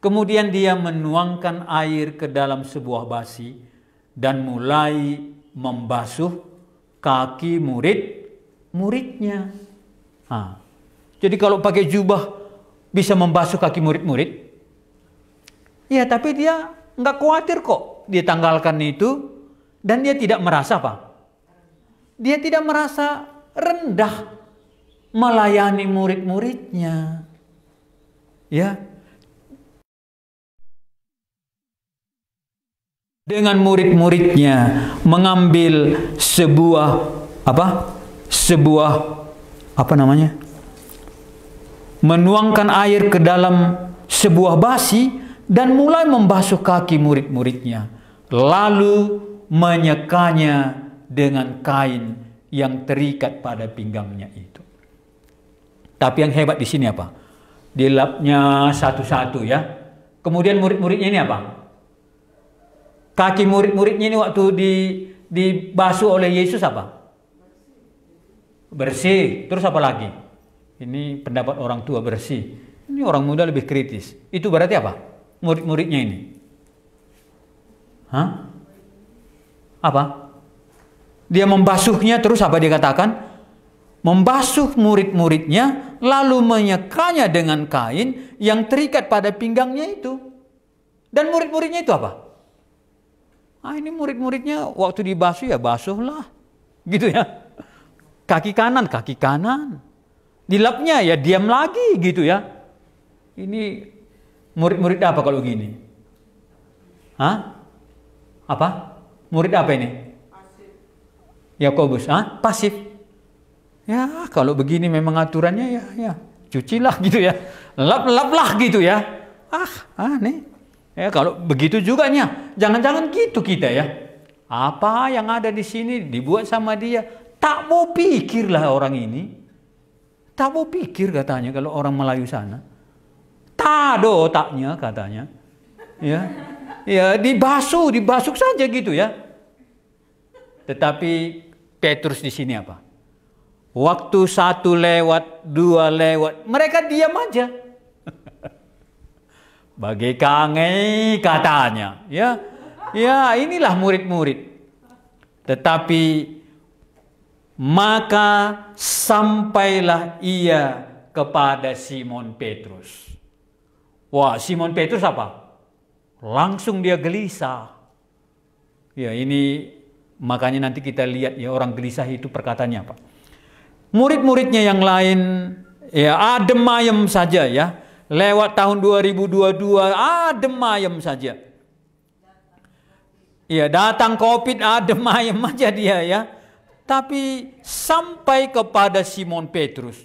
Kemudian dia menuangkan air ke dalam sebuah basi dan mulai membasuh kaki murid-muridnya. Jadi kalau pakai jubah bisa membasuh kaki murid-murid? Ya, tapi dia nggak khawatir kok. Dia tanggalkan itu dan dia tidak merasa apa? Dia tidak merasa rendah melayani murid-muridnya. Ya. Dengan murid-muridnya mengambil sebuah menuangkan air ke dalam sebuah basi dan mulai membasuh kaki murid-muridnya, lalu menyekanya dengan kain yang terikat pada pinggangnya itu. Tapi yang hebat di sini apa? Dilapnya satu-satu ya. Kemudian murid-muridnya ini apa? Kaki murid-muridnya ini waktu dibasuh oleh Yesus apa? Bersih. Terus apa lagi? Ini pendapat orang tua, bersih. Ini orang muda lebih kritis. Itu berarti apa? Murid-muridnya ini. Apa? Dia membasuhnya, terus apa dia katakan? Membasuh murid-muridnya, lalu menyekanya dengan kain yang terikat pada pinggangnya itu. Dan murid-muridnya itu apa? Ini murid-muridnya waktu dibasuh ya basuhlah. Gitu ya. Kaki kanan. Dilapnya ya diam lagi gitu ya. Ini murid-murid apa kalau gini? Apa? Murid apa ini? Pasif. Yakobus, pasif. Ya kalau begini memang aturannya ya cucilah gitu ya. Lap-laplah gitu ya. Aneh. Ya kalau begitu juga nya. Jangan-jangan gitu kita ya. Apa yang ada di sini dibuat sama dia. Tak mau pikirlah orang ini. Tak mau pikir katanya kalau orang Melayu sana. Tado otaknya katanya. Ya dibasuh saja gitu ya. Tetapi Petrus di sini apa? Waktu 1 lewat, 2 lewat, mereka diam aja. Bagai katanya, ya inilah murid-murid. Tetapi maka sampailah ia kepada Simon Petrus. Wah, Simon Petrus apa? Langsung dia gelisah. Ya ini makanya nanti kita lihat ya orang gelisah itu perkataannya apa. Murid-muridnya yang lain ya adem ayem saja ya. Lewat tahun 2022 adem ayem saja. Ya, datang COVID, adem ayem aja dia ya. Tapi sampai kepada Simon Petrus.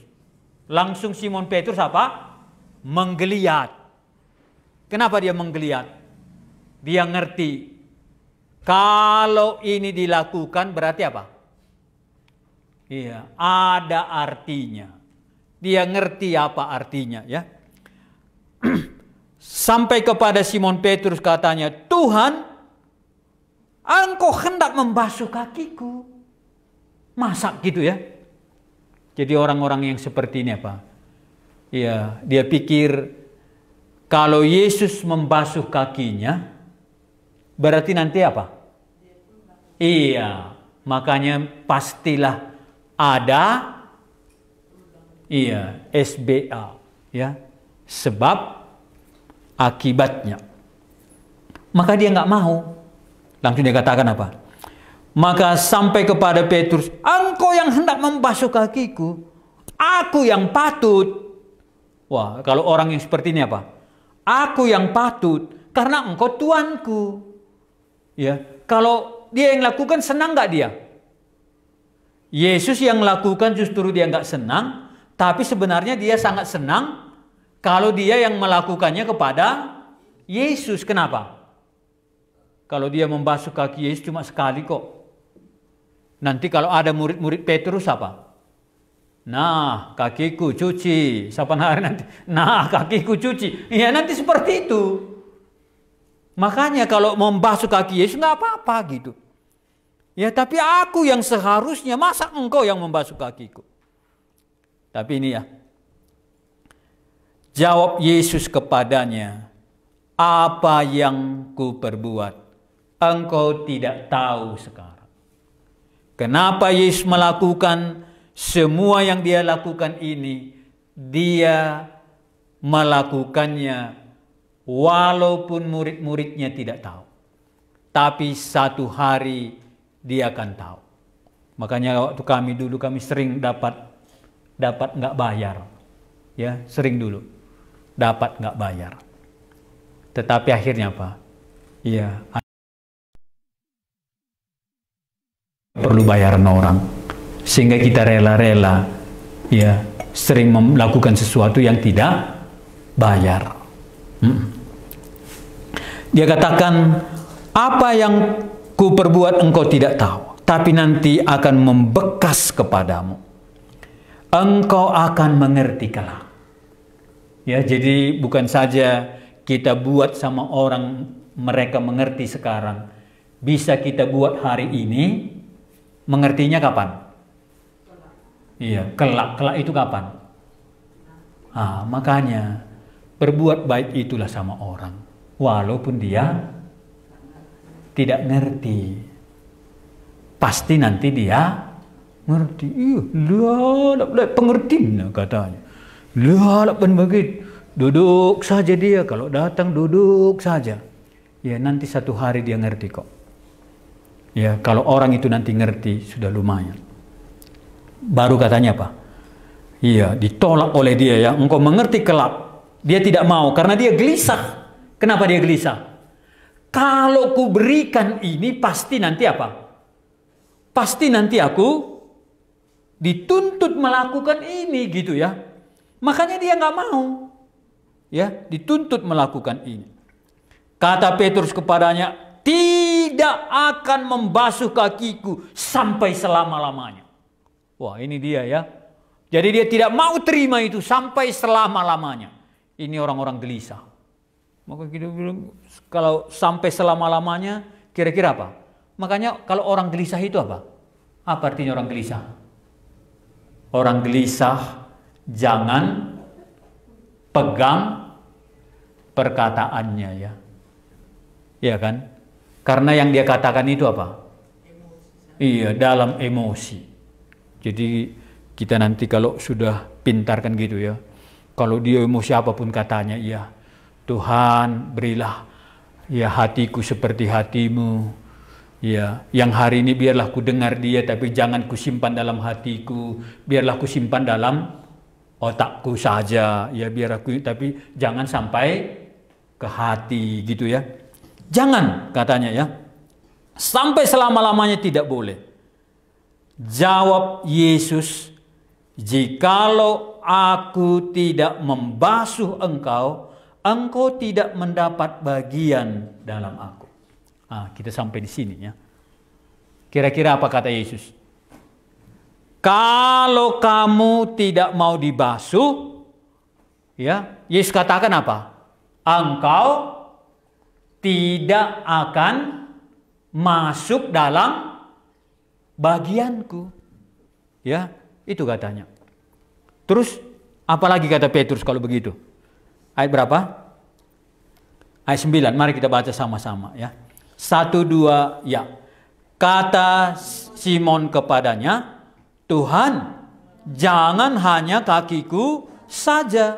Langsung Simon Petrus apa? Menggeliat. Kenapa dia menggeliat? Dia ngerti. Kalau ini dilakukan berarti apa? Iya, ada artinya. Dia ngerti apa artinya ya. Sampai kepada Simon Petrus katanya, Tuhan, Engkau hendak membasuh kakiku. Masa gitu ya? Jadi orang-orang yang seperti ini apa? Ya, dia pikir kalau Yesus membasuh kakinya, berarti nanti apa? Iya, makanya pastilah ada SBA ya, sebab akibatnya. Maka dia nggak mau. Langsung dia katakan apa? Maka sampai kepada Petrus, engkau yang hendak membasuh kakiku, aku yang patut. Wah, kalau orang yang seperti ini apa? Aku yang patut, karena engkau Tuanku. Ya, kalau dia yang lakukan, senang nggak dia? Yesus yang lakukan justru dia nggak senang, tapi sebenarnya dia sangat senang kalau dia yang melakukannya kepada Yesus. Kenapa? Kalau dia membasuh kaki Yesus cuma sekali kok. Nanti kalau ada murid-murid Petrus apa? Nah, kakiku cuci. Sapan hari nanti, nah kakiku cuci. Ya nanti seperti itu. Makanya kalau membasuh kaki Yesus nggak apa-apa gitu. Ya tapi aku yang seharusnya, masa engkau yang membasuh kakiku? Tapi ini ya. Jawab Yesus kepadanya, apa yang ku perbuat? Engkau tidak tahu sekarang. Kenapa Yesus melakukan semua yang dia lakukan ini? Dia melakukannya walaupun murid-muridnya tidak tahu. Tapi satu hari dia akan tahu. Makanya waktu kami sering dapat nggak bayar. Ya, sering dulu dapat nggak bayar. Tetapi akhirnya apa? Iya. Perlu bayaran orang, sehingga kita rela-rela ya sering melakukan sesuatu yang tidak bayar. Dia katakan, apa yang ku perbuat engkau tidak tahu, tapi nanti akan membekas kepadamu. Engkau akan mengerti kelak. Ya, jadi bukan saja kita buat sama orang mereka mengerti sekarang, bisa kita buat hari ini. Mengertinya kapan? Iya, kelak itu kapan? Makanya berbuat baik itulah sama orang, walaupun dia tidak ngerti. Pasti nanti dia ngerti. Iya, lah pengertian katanya. Lah begitu. Duduk saja dia, kalau datang duduk saja. Ya nanti satu hari dia ngerti kok. Ya, kalau orang itu nanti ngerti, sudah lumayan. Baru katanya apa? Iya, ditolak oleh dia ya. Engkau mengerti kelak. Dia tidak mau, karena dia gelisah. Kenapa dia gelisah? Kalau ku berikan ini, pasti nanti apa? Pasti nanti aku dituntut melakukan ini, gitu ya. Makanya dia nggak mau. Ya, dituntut melakukan ini. Kata Petrus kepadanya, tidak akan membasuh kakiku sampai selama-lamanya. Wah, ini dia ya. Jadi dia tidak mau terima itu sampai selama-lamanya. Ini orang-orang gelisah. Maka kita bilang, kalau sampai selama-lamanya, kira-kira apa? Makanya kalau orang gelisah itu apa? Apa artinya orang gelisah? Orang gelisah jangan pegang perkataannya ya. Iya kan? Karena yang dia katakan itu apa? Iya, dalam emosi. Jadi kita nanti kalau sudah pintarkan gitu ya, kalau dia emosi apapun katanya, iya Tuhan berilah ya hatiku seperti hatimu. Ya, yang hari ini biarlah ku dengar dia, tapi jangan ku simpan dalam hatiku. Biarlah ku simpan dalam otakku saja. Ya biar aku, tapi jangan sampai ke hati gitu ya. Jangan katanya ya. Sampai selama-lamanya tidak boleh. Jawab Yesus, jikalau aku tidak membasuh engkau, engkau tidak mendapat bagian dalam aku. Kita sampai di sini ya. Kira-kira apa kata Yesus? Kalau kamu tidak mau dibasuh, ya, Yesus katakan apa? Engkau tidak akan masuk dalam bagianku. Ya, itu katanya. Terus apalagi kata Petrus kalau begitu? Ayat berapa? Ayat 9. Mari kita baca sama-sama ya. 1, 2, ya. Kata Simon kepadanya, Tuhan, jangan hanya kakiku saja,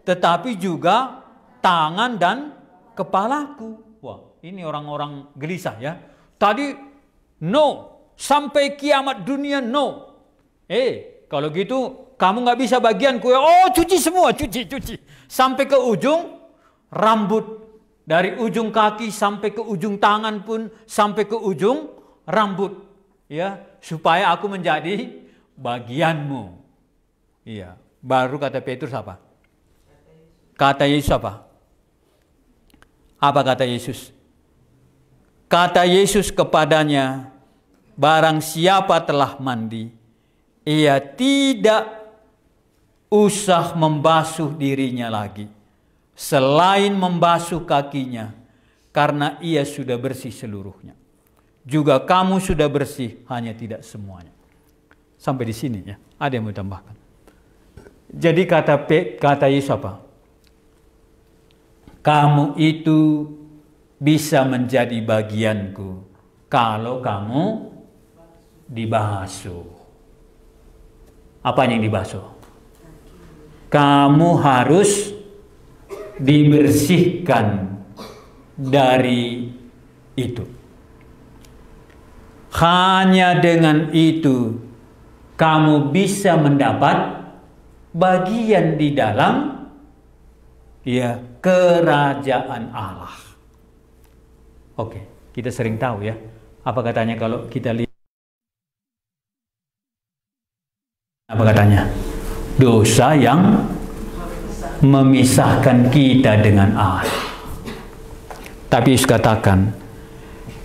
tetapi juga tangan dan kepalaku. Wah, ini orang-orang gelisah ya. Tadi no, sampai kiamat dunia no. Kalau gitu kamu nggak bisa bagianku. Oh, cuci semua, cuci. Sampai ke ujung rambut. Dari ujung kaki sampai ke ujung tangan pun, sampai ke ujung rambut. Ya, supaya aku menjadi bagianmu. Iya. Baru kata Petrus apa? Kata Yesus apa? Apa kata Yesus? Kata Yesus kepadanya, barang siapa telah mandi, ia tidak usah membasuh dirinya lagi, selain membasuh kakinya, karena ia sudah bersih seluruhnya. Juga kamu sudah bersih, hanya tidak semuanya. Sampai di sini ya. Ada yang mau tambahkan? Jadi kata Yesus apa? Kamu itu bisa menjadi bagianku kalau kamu dibasuh. Apa yang dibasuh? Kamu harus dibersihkan dari itu. Hanya dengan itu kamu bisa mendapat bagian di dalam kerajaan Allah. Oke, kita sering tahu ya. Apa katanya kalau kita lihat? Apa katanya? Dosa yang memisahkan kita dengan Allah. Tapi Yesus katakan,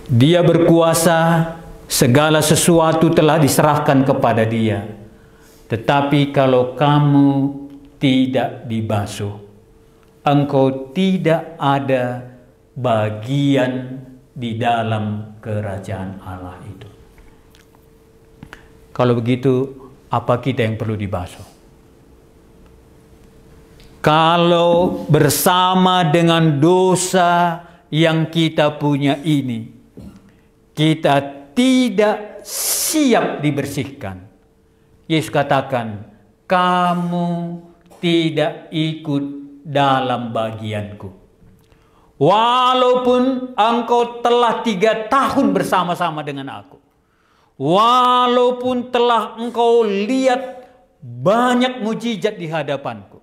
Dia berkuasa, segala sesuatu telah diserahkan kepada Dia. Tetapi kalau kamu tidak dibasuh, engkau tidak ada bagian di dalam kerajaan Allah itu. Kalau begitu, apa kita yang perlu dibasuh? Kalau bersama dengan dosa yang kita punya ini, kita tidak siap dibersihkan, Yesus katakan, kamu tidak ikut dalam bagianku. Walaupun engkau telah 3 tahun bersama-sama dengan aku, walaupun telah engkau lihat banyak mujizat di hadapanku,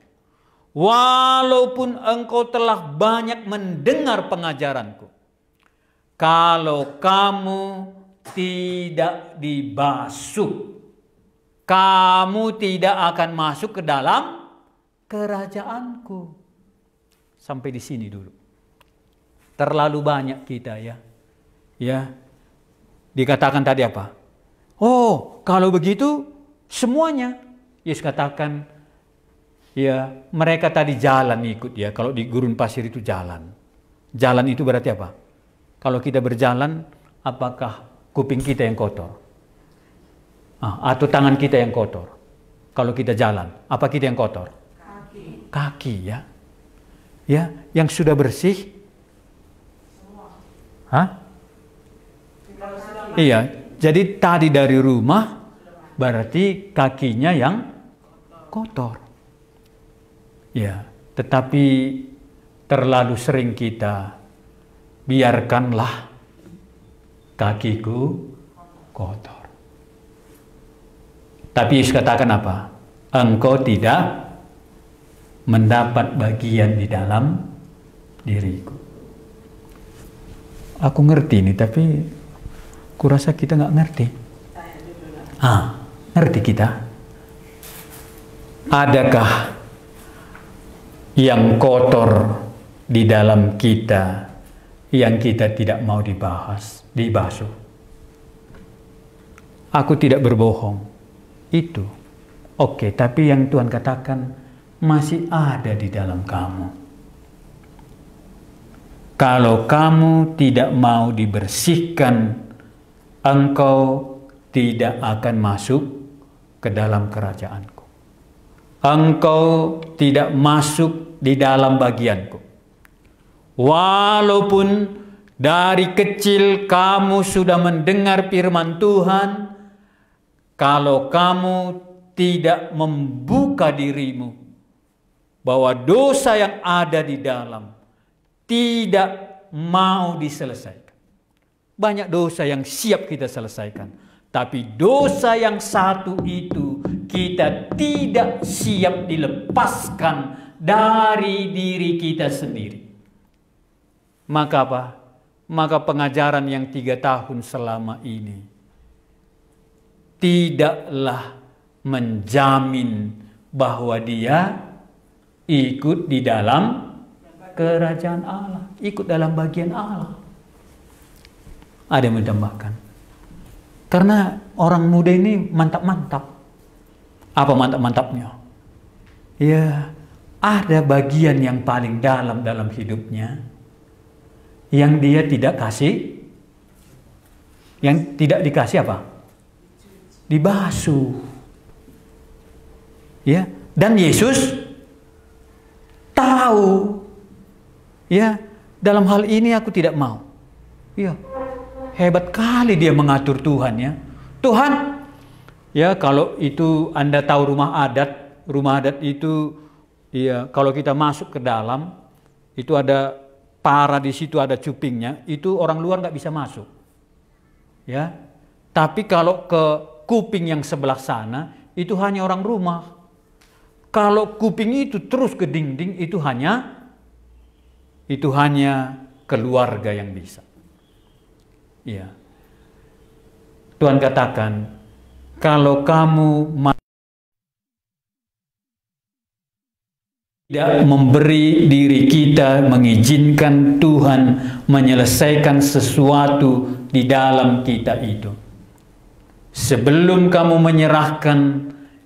walaupun engkau telah banyak mendengar pengajaranku, kalau kamu tidak dibasuh, kamu tidak akan masuk ke dalam kerajaanku. Sampai di sini dulu. Terlalu banyak kita ya. Dikatakan tadi apa? Oh, kalau begitu semuanya. Yesus katakan, ya, mereka tadi jalan ikut ya. Kalau di gurun pasir itu jalan. Jalan itu berarti apa? Kalau kita berjalan, apakah kuping kita yang kotor? Atau tangan kita yang kotor? Kalau kita jalan, apa kita yang kotor? Kaki ya. Ya, yang sudah bersih. Iya, jadi tadi dari rumah berarti kakinya yang kotor. Ya, tetapi terlalu sering kita biarkanlah kakiku kotor. Tapi Yesus katakan apa? Engkau tidak mendapat bagian di dalam diriku. Aku ngerti ini, tapi Kurasa kita nggak ngerti. Ngerti kita? Adakah yang kotor di dalam kita yang kita tidak mau dibasuh? Aku tidak berbohong. Itu. Oke, tapi yang Tuhan katakan masih ada di dalam kamu. Kalau kamu tidak mau dibersihkan, engkau tidak akan masuk ke dalam kerajaanku. Engkau tidak masuk di dalam bagianku. Walaupun dari kecil kamu sudah mendengar firman Tuhan, kalau kamu tidak membuka dirimu bahwa dosa yang ada di dalam tidak mau diselesaikan. Banyak dosa yang siap kita selesaikan, tapi dosa yang satu itu kita tidak siap dilepaskan dari diri kita sendiri. Maka apa? Maka pengajaran yang 3 tahun selama ini tidaklah menjamin bahwa dia ikut di dalam kerajaan Allah, ikut dalam bagian Allah. Ada yang menambahkan. Karena orang muda ini mantap-mantap. Apa mantap-mantapnya? Ya, ada bagian yang paling dalam hidupnya yang dia tidak kasih, yang tidak dikasih apa? Dibasuh. Ya, dan Yesus tahu. Ya, dalam hal ini aku tidak mau. Ya, hebat kali dia mengatur Tuhan ya. Tuhan, ya kalau itu Anda tahu rumah adat itu, ya kalau kita masuk ke dalam, itu ada para di situ, ada cupingnya, itu orang luar nggak bisa masuk. Ya, tapi kalau ke kuping yang sebelah sana, itu hanya orang rumah. Kalau kuping itu terus ke dinding, itu hanya keluarga yang bisa. Ya. Tuhan katakan, kalau kamu tidak memberi diri kita, mengizinkan Tuhan menyelesaikan sesuatu di dalam kita itu. Sebelum kamu menyerahkan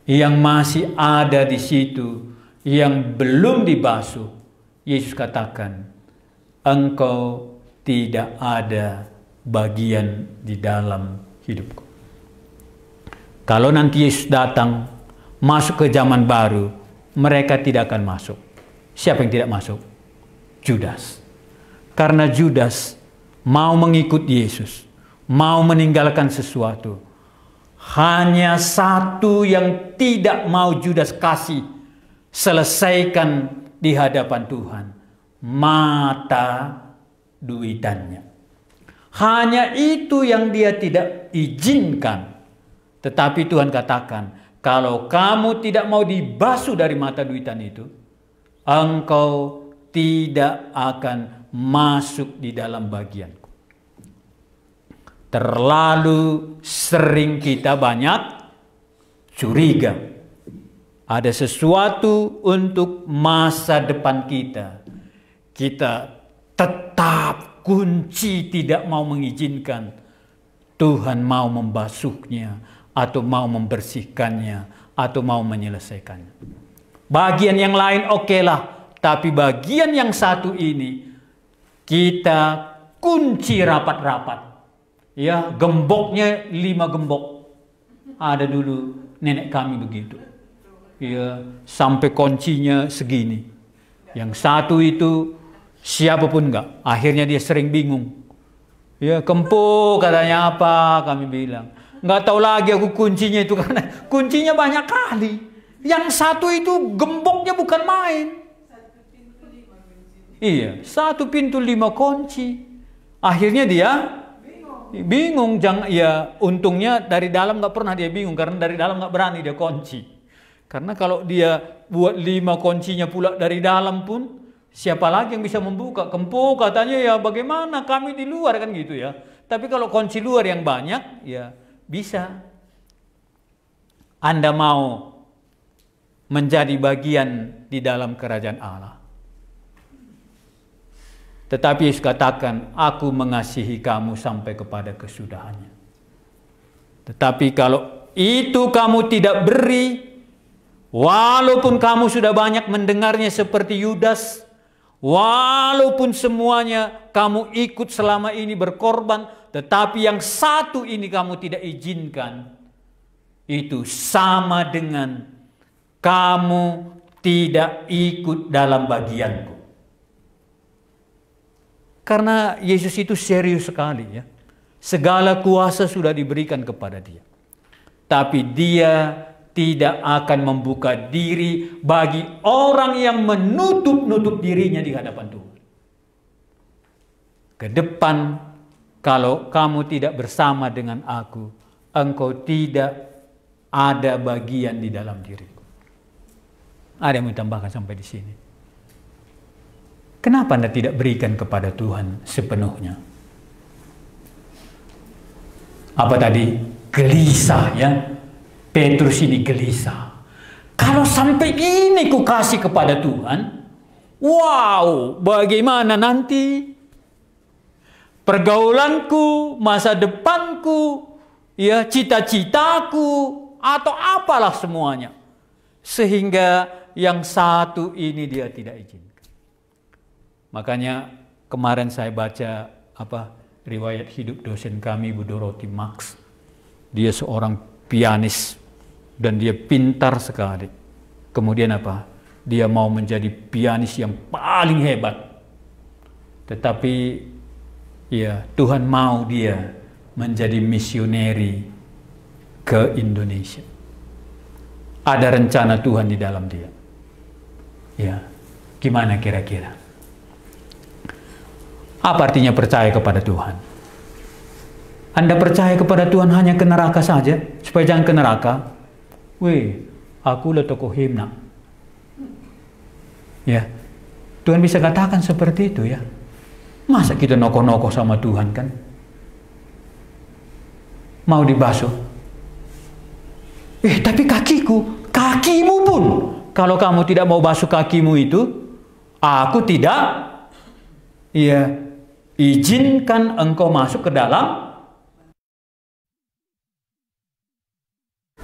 yang masih ada di situ, yang belum dibasuh, Yesus katakan, engkau tidak ada bagian di dalam hidupku. Kalau nanti Yesus datang, masuk ke zaman baru, mereka tidak akan masuk. Siapa yang tidak masuk? Judas. Karena Judas mau mengikut Yesus, mau meninggalkan sesuatu. Hanya satu yang tidak mau Judas kasih selesaikan di hadapan Tuhan, mata duitannya. Hanya itu yang dia tidak izinkan. Tetapi Tuhan katakan, kalau kamu tidak mau dibasuh dari mata duitan itu, engkau tidak akan masuk di dalam bagianku. Terlalu sering kita banyak curiga. Ada sesuatu untuk masa depan kita. Kita tetap kunci tidak mau mengizinkan Tuhan mau membasuhnya, atau mau membersihkannya, atau mau menyelesaikannya. Bagian yang lain okelah, tapi bagian yang satu ini kita kunci rapat-rapat. Ya, gemboknya 5 gembok. Ada dulu nenek kami begitu. Ya, sampai kuncinya segini. Yang satu itu siapapun enggak. Akhirnya dia sering bingung. Ya, kempo katanya apa, kami bilang. Enggak tahu lagi aku kuncinya itu, karena kuncinya banyak kali. Yang satu itu gemboknya bukan main. Iya, 1 pintu 5 kunci. Akhirnya dia bingung. Ya, untungnya dari dalam nggak pernah dia bingung, karena dari dalam nggak berani dia kunci. Karena kalau dia buat 5 kuncinya pula dari dalam pun, siapa lagi yang bisa membuka? Kempo katanya, ya bagaimana, kami di luar kan gitu ya. Tapi kalau kunci luar yang banyak, ya bisa. Anda mau menjadi bagian di dalam kerajaan Allah. Tetapi Yesus katakan, aku mengasihi kamu sampai kepada kesudahannya. Tetapi kalau itu kamu tidak beri, walaupun kamu sudah banyak mendengarnya seperti Yudas, walaupun semuanya kamu ikut selama ini berkorban, tetapi yang satu ini kamu tidak izinkan, itu sama dengan kamu tidak ikut dalam bagianku. Karena Yesus itu serius sekali ya. Segala kuasa sudah diberikan kepada dia. Tapi dia tidak akan membuka diri bagi orang yang menutup-nutup dirinya di hadapan Tuhan. Ke depan, kalau kamu tidak bersama dengan aku, engkau tidak ada bagian di dalam diriku. Ada yang mau tambahkan sampai di sini? Kenapa Anda tidak berikan kepada Tuhan sepenuhnya? Apa tadi? Gelisah ya. Petrus ini gelisah. Kalau sampai ini ku kasih kepada Tuhan, wow, bagaimana nanti pergaulanku, masa depanku, ya cita-citaku, atau apalah semuanya. Sehingga yang satu ini dia tidak izinkan. Makanya kemarin saya baca riwayat hidup dosen kami, Bu Dorothy Max. Dia seorang pianis dan dia pintar sekali. Kemudian dia mau menjadi pianis yang paling hebat. Tetapi ya Tuhan mau dia menjadi misioneri ke Indonesia. Ada rencana Tuhan di dalam dia. Ya, gimana kira-kira? Apa artinya percaya kepada Tuhan? Anda percaya kepada Tuhan hanya ke neraka saja, supaya jangan ke neraka? Weh, aku lah tokoh himna. Ya, Tuhan bisa katakan seperti itu ya. Masa kita nokoh-nokoh sama Tuhan kan? Mau dibasuh? Tapi kakimu pun, kalau kamu tidak mau basuh kakimu itu, aku tidak izinkan engkau masuk ke dalam.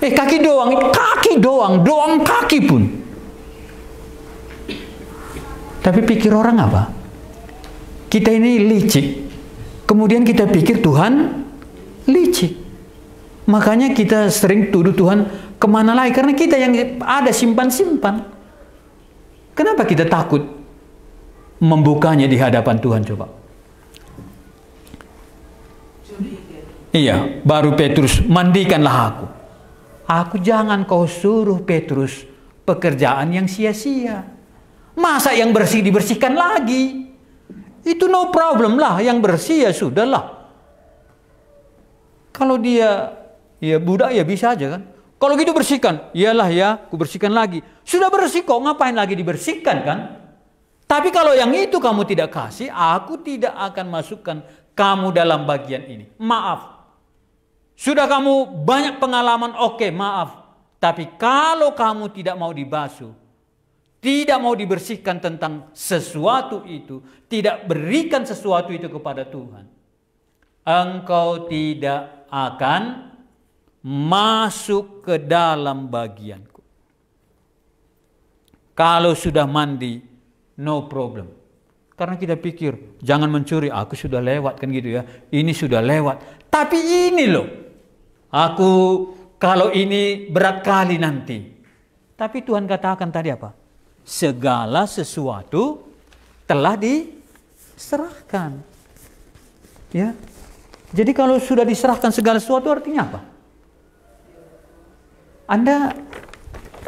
Kaki doang kaki pun. Tapi pikir orang apa? Kita ini licik. Kemudian kita pikir Tuhan licik. Makanya kita sering tuduh Tuhan kemana lagi. Karena kita yang ada simpan-simpan. Kenapa kita takut membukanya di hadapan Tuhan coba? Iya, baru Petrus, mandikanlah aku. Aku jangan kau suruh Petrus pekerjaan yang sia-sia. Masa yang bersih dibersihkan lagi? Itu no problem lah, yang bersih ya sudahlah. Kalau dia budak ya bisa aja kan. Kalau gitu bersihkan, iyalah ya, ku bersihkan lagi. Sudah bersih kok, ngapain lagi dibersihkan kan? Tapi kalau yang itu kamu tidak kasih, aku tidak akan masukkan kamu dalam bagian ini. Maaf. Sudah kamu banyak pengalaman, oke, maaf. Tapi kalau kamu tidak mau dibasuh, tidak mau dibersihkan tentang sesuatu itu, tidak berikan sesuatu itu kepada Tuhan, engkau tidak akan masuk ke dalam bagianku. Kalau sudah mandi, no problem. Karena kita pikir, jangan mencuri, aku sudah lewat kan gitu ya. Ini sudah lewat. Tapi ini loh, aku kalau ini berat kali nanti. Tapi Tuhan katakan tadi apa? Segala sesuatu telah diserahkan. Ya. Jadi kalau sudah diserahkan segala sesuatu artinya apa? Anda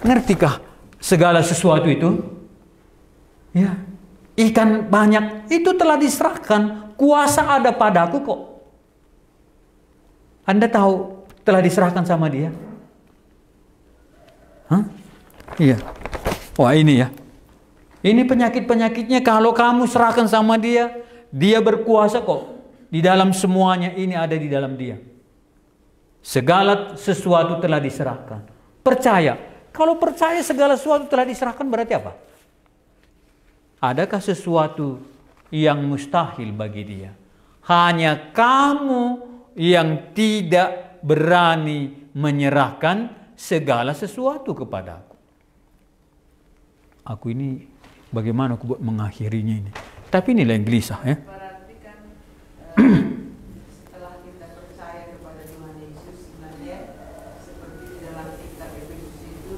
ngertikah segala sesuatu itu? Ya. Ikan banyak itu telah diserahkan, kuasa ada padaku kok. Anda tahu telah diserahkan sama dia? Hah? Iya. Wah ini ya. Ini penyakit-penyakitnya kalau kamu serahkan sama dia, dia berkuasa kok. Di dalam semuanya ini ada di dalam Dia. Segala sesuatu telah diserahkan. Percaya. Kalau percaya segala sesuatu telah diserahkan berarti apa? Adakah sesuatu yang mustahil bagi Dia? Hanya kamu yang tidak berani menyerahkan segala sesuatu kepadaku. Aku ini bagaimana aku buat mengakhirinya ini? Tapi inilah yang gelisah ya. Berarti kan setelah kita percaya kepada Tuhan Yesus, sebenarnya seperti di dalam kitab Efesus itu,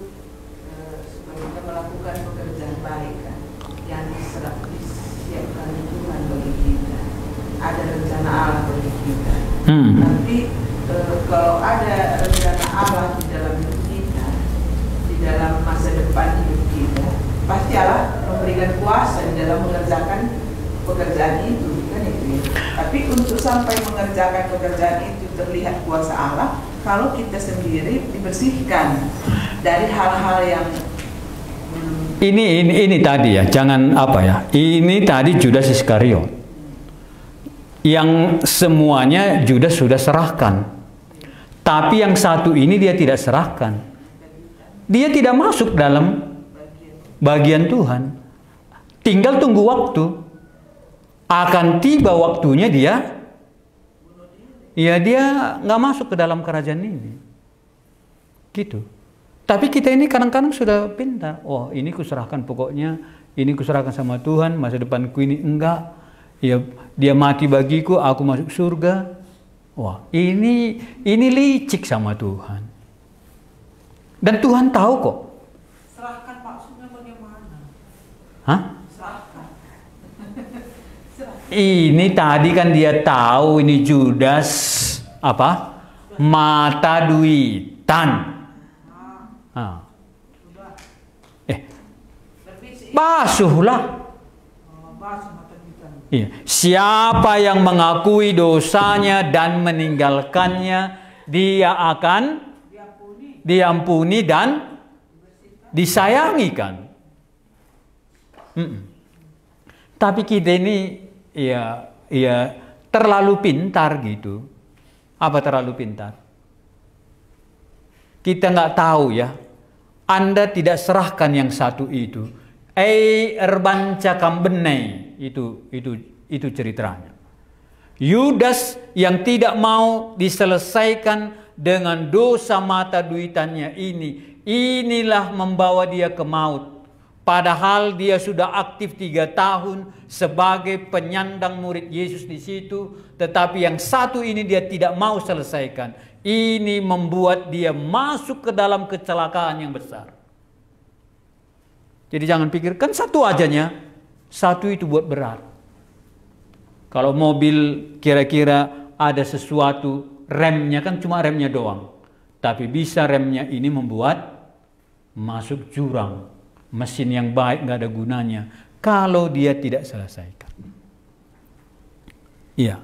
supaya kita melakukan pekerjaan baik kan, yang disiapkan Tuhan bagi kita. Ada rencana Allah bagi kita. Nanti kalau ada rencana Allah di dalam hidup kita, di dalam masa depan hidup kita, pasti Allah memberikan kuasa di dalam mengerjakan pekerjaan itu, kan itu ya. Tapi untuk sampai mengerjakan pekerjaan itu terlihat kuasa Allah, kalau kita sendiri dibersihkan dari hal-hal yang ini tadi ya, jangan apa ya. Ini tadi Judas Iskariot yang semuanya Judas sudah serahkan, tapi yang satu ini dia tidak serahkan. Dia tidak masuk dalam bagian Tuhan. Tinggal tunggu waktu. Akan tiba waktunya dia nggak masuk ke dalam kerajaan ini. Gitu. Tapi kita ini kadang-kadang sudah pintar. Oh, ini kuserahkan pokoknya, ini kuserahkan sama Tuhan, masa depanku ini enggak. Ya, dia mati bagiku, aku masuk surga. Wah, ini licik sama Tuhan. Dan Tuhan tahu kok. serahkan maksudnya bagaimana? Hah? Serahkan. Ini tadi kan dia tahu ini Judas apa? Mata duitan. Ah. Basuhlah. Iya. Siapa yang mengakui dosanya dan meninggalkannya, dia akan diampuni dan disayangi kan. Tapi kita ini ya terlalu pintar gitu. Apa terlalu pintar? Kita nggak tahu ya. Anda tidak serahkan yang satu itu. Erbanca kambenei itu ceritanya. Yudas yang tidak mau diselesaikan dengan dosa mata duitannya inilah membawa dia ke maut. Padahal dia sudah aktif 3 tahun sebagai penyandang murid Yesus di situ, tetapi yang satu ini dia tidak mau selesaikan. Ini membuat dia masuk ke dalam kecelakaan yang besar. Jadi jangan pikirkan satu ajanya, satu itu buat berat. Kalau mobil kira-kira ada sesuatu, remnya kan cuma remnya doang. Tapi bisa remnya ini membuat masuk jurang. Mesin yang baik nggak ada gunanya kalau dia tidak selesaikan. Iya.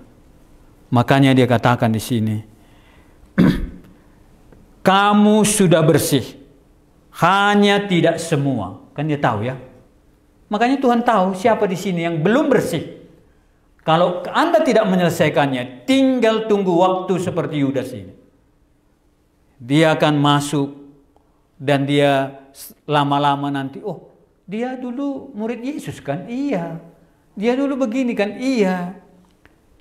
Makanya dia katakan di sini, kamu sudah bersih, hanya tidak semua. Kan dia tahu ya. Makanya Tuhan tahu siapa di sini yang belum bersih. Kalau Anda tidak menyelesaikannya, tinggal tunggu waktu seperti Yudas ini. Dia akan masuk dan dia lama-lama nanti, oh dia dulu murid Yesus kan? Iya. Dia dulu begini kan? Iya.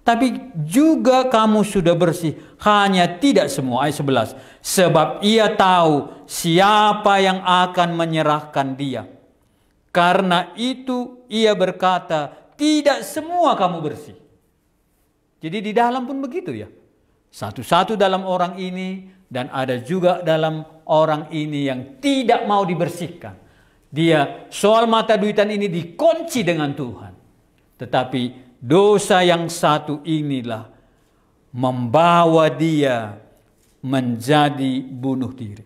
Tapi juga kamu sudah bersih, hanya tidak semua. Ayat 11. Sebab ia tahu siapa yang akan menyerahkan dia. Karena itu ia berkata, tidak semua kamu bersih. Jadi di dalam pun begitu ya. Satu-satu dalam orang ini, dan ada juga dalam orang ini yang tidak mau dibersihkan. Dia soal mata duitan ini dikunci dengan Tuhan. Tetapi dosa yang satu inilah membawa dia menjadi bunuh diri.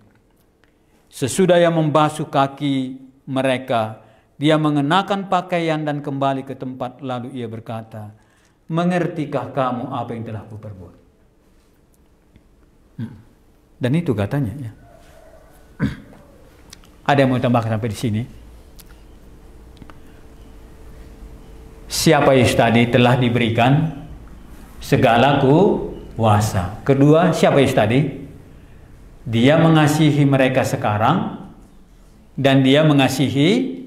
Sesudah ia membasuh kaki mereka, dia mengenakan pakaian dan kembali ke tempat, lalu ia berkata, mengertikah kamu apa yang telah kuperbuat? Dan itu katanya ya. Ada yang mau tambahkan sampai di sini? Siapa Yesus tadi telah diberikan segala kuasa. Kedua, siapa Yesus tadi? Dia mengasihi mereka sekarang dan dia mengasihi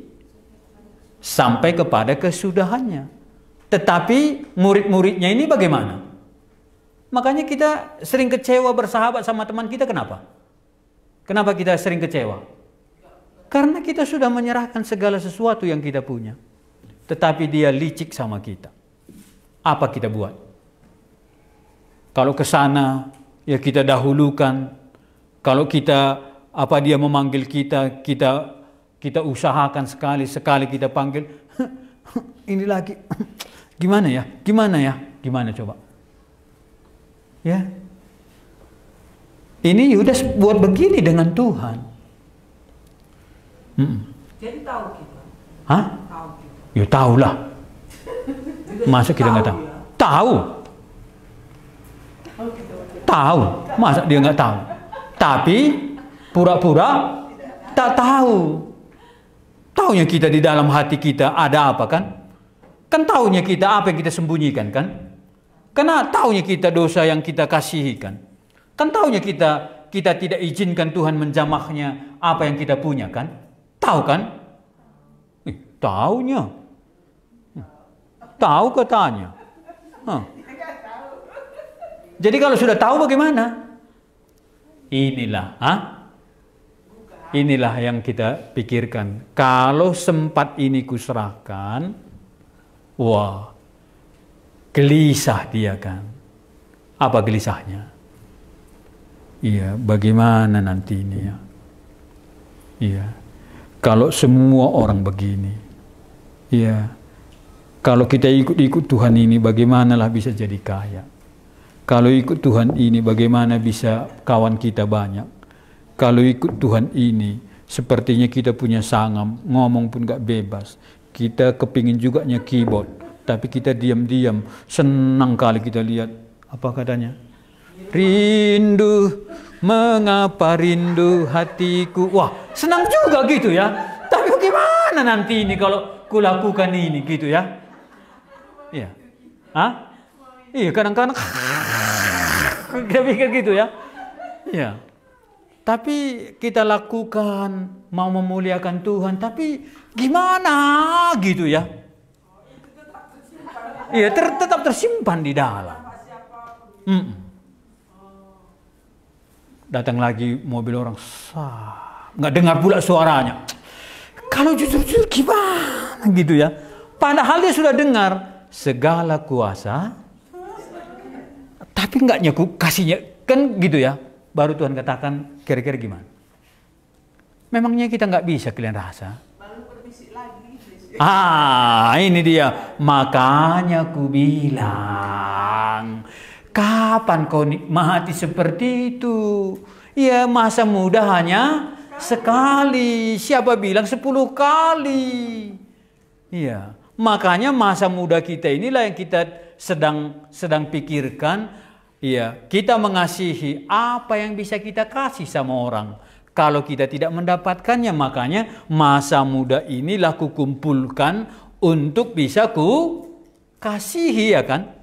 sampai kepada kesudahannya. Tetapi murid-muridnya ini bagaimana? Makanya kita sering kecewa bersahabat sama teman kita. Kenapa? Kenapa kita sering kecewa? Karena kita sudah menyerahkan segala sesuatu yang kita punya. Tetapi dia licik sama kita. Apa kita buat? Kalau ke sana, ya kita dahulukan. Kalau dia memanggil kita, kita usahakan sekali kita panggil. Ini lagi. Gimana ya? Gimana coba? Ya. Ini Yudas buat begini dengan Tuhan. Jadi tahu kita. Hah? Tahu kita. Ya tahulah. Masa kita nggak tahu? Tahu. Tahu. Masa dia nggak tahu? Tapi pura-pura tak tahu. Taunya kita di dalam hati kita ada apa kan? Kan taunya kita apa yang kita sembunyikan kan? Karena taunya kita dosa yang kita kasihi kan? Kan taunya kita tidak izinkan Tuhan menjamahnya apa yang kita punya kan? Tahu kan? Taunya. Tahu katanya. Jadi kalau sudah tahu bagaimana? Inilah yang kita pikirkan. Kalau sempat ini kuserahkan, wah, gelisah dia kan. Apa gelisahnya? Iya, bagaimana nanti ini ya? Iya, kalau semua orang begini, iya, kalau kita ikut Tuhan ini, bagaimanalah bisa jadi kaya? Kalau ikut Tuhan ini, bagaimana bisa kawan kita banyak? Kalau ikut Tuhan ini, sepertinya kita punya sangam, ngomong pun gak bebas. Kita kepingin juga keyboard, tapi kita diam-diam. Senang kali kita lihat, apa katanya? Rindu, mengapa rindu hatiku. Wah, senang juga gitu ya. Tapi bagaimana nanti ini kalau kulakukan ini gitu ya? Iya. Hah? Iya, kadang-kadang kita pikir gitu ya. Iya. Tapi kita lakukan mau memuliakan Tuhan, tapi gimana gitu ya? Iya, tetap tersimpan di dalam. Datang lagi mobil orang, nggak dengar pula suaranya. Kalau jujur-jujur gimana gitu ya? Padahal dia sudah dengar segala kuasa. Tapi enggak nyaku kasihnya kan gitu ya. Baru Tuhan katakan kira-kira gimana? Memangnya kita nggak bisa kalian rasa? Ini dia. Makanya ku bilang, kapan kau nikmati seperti itu? Ya masa muda hanya sekali. Siapa bilang 10 kali? Iya. Makanya masa muda kita inilah yang kita sedang pikirkan. Iya, kita mengasihi apa yang bisa kita kasih sama orang. Kalau kita tidak mendapatkannya, makanya masa muda inilah kukumpulkan untuk bisa ku kasihi, ya kan?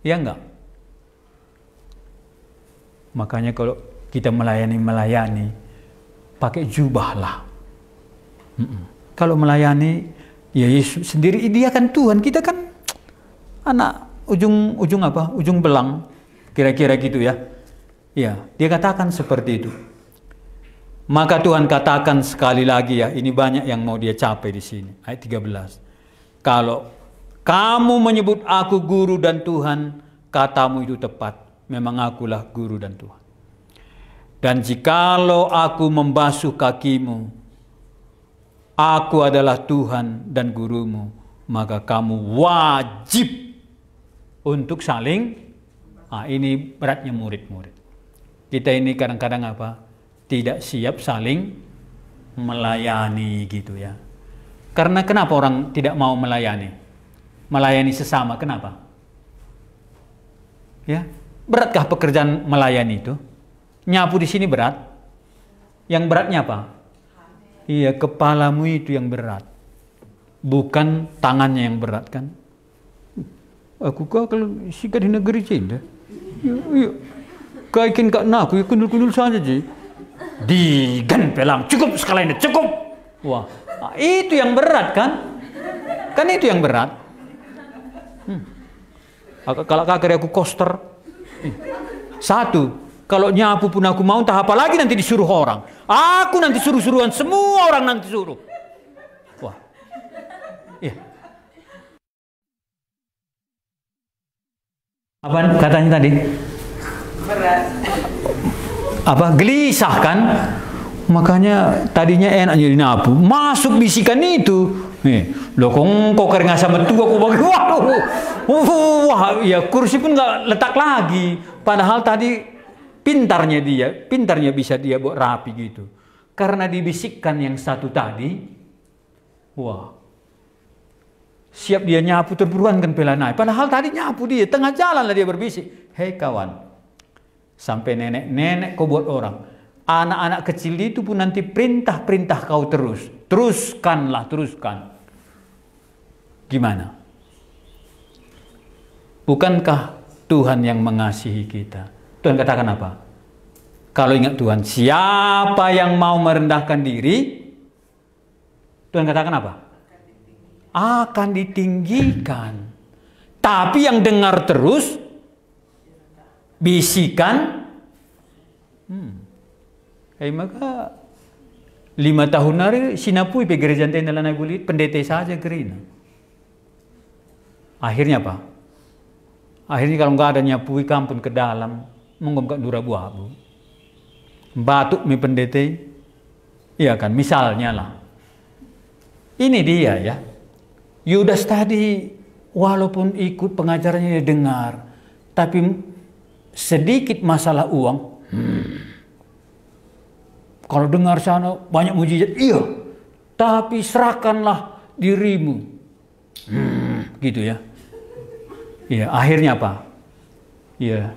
Ya enggak? Makanya kalau kita melayani, pakai jubahlah. Kalau melayani, ya Yesus sendiri, dia kan Tuhan, kita kan anak ujung belang, kira-kira gitu ya. Ya, dia katakan seperti itu. Maka Tuhan katakan sekali lagi ya, ini banyak yang mau dia capai di sini. Ayat 13. Kalau kamu menyebut aku guru dan Tuhan, katamu itu tepat. Memang akulah guru dan Tuhan. Dan jikalau aku membasuh kakimu, aku adalah Tuhan dan gurumu, maka kamu wajib untuk saling, ini beratnya murid-murid. Kita ini kadang-kadang apa? Tidak siap saling melayani gitu ya. Karena kenapa orang tidak mau melayani? Melayani sesama, kenapa? Ya, beratkah pekerjaan melayani itu? Nyapu di sini berat. Yang beratnya apa? Iya, kepalamu itu yang berat. Bukan tangannya yang berat kan? Aku kalau sikat di negeri Cina. Yuk. Kaikin kak nak aku kundul-kundul saja je. Digan pelang. Cukup sekali ini, cukup. Wah, itu yang berat kan? Kan itu yang berat. Kalau kakak aku koster. Satu, kalau nyapu pun aku mau, entah apa lagi nanti disuruh orang. Aku nanti suruh-suruhan, semua orang nanti suruh. Wah, iya. Apa katanya tadi? Berat. Apa gelisah kan? Makanya tadinya enak jadi nyapu, masuk bisikan itu. Nih, lo kok keringat sama tua kok bagi wah, ya kursi pun nggak letak lagi. Padahal tadi pintarnya bisa dia buat rapi gitu. Karena dibisikkan yang satu tadi, wah, siap dia nyapu terburuan kan pelanai. Padahal tadi nyapu dia, tengah jalan lah dia berbisik. Hei kawan, sampai nenek-nenek kau buat orang. Anak-anak kecil itu pun nanti perintah-perintah kau terus. Teruskan. Gimana? Bukankah Tuhan yang mengasihi kita? Tuhan katakan apa? Kalau ingat Tuhan, siapa yang mau merendahkan diri? Tuhan katakan apa? Akan ditinggikan. Tapi yang dengar terus, bisikan, maka 5 tahun hari sinapui pe gereja tenda lanai bulit pendeta saja gerina. Akhirnya apa? Akhirnya kalau nggak ada nyapui kampung ke dalam, menggomkan dura buah bu, batuk mi pendeta, iya kan? Misalnya lah, ini dia ya. Yudas tadi walaupun ikut pengajarannya dia dengar, tapi sedikit masalah uang. Kalau dengar sana banyak mujizat, iya. Tapi serahkanlah dirimu. Gitu ya. Iya, akhirnya apa? Iya.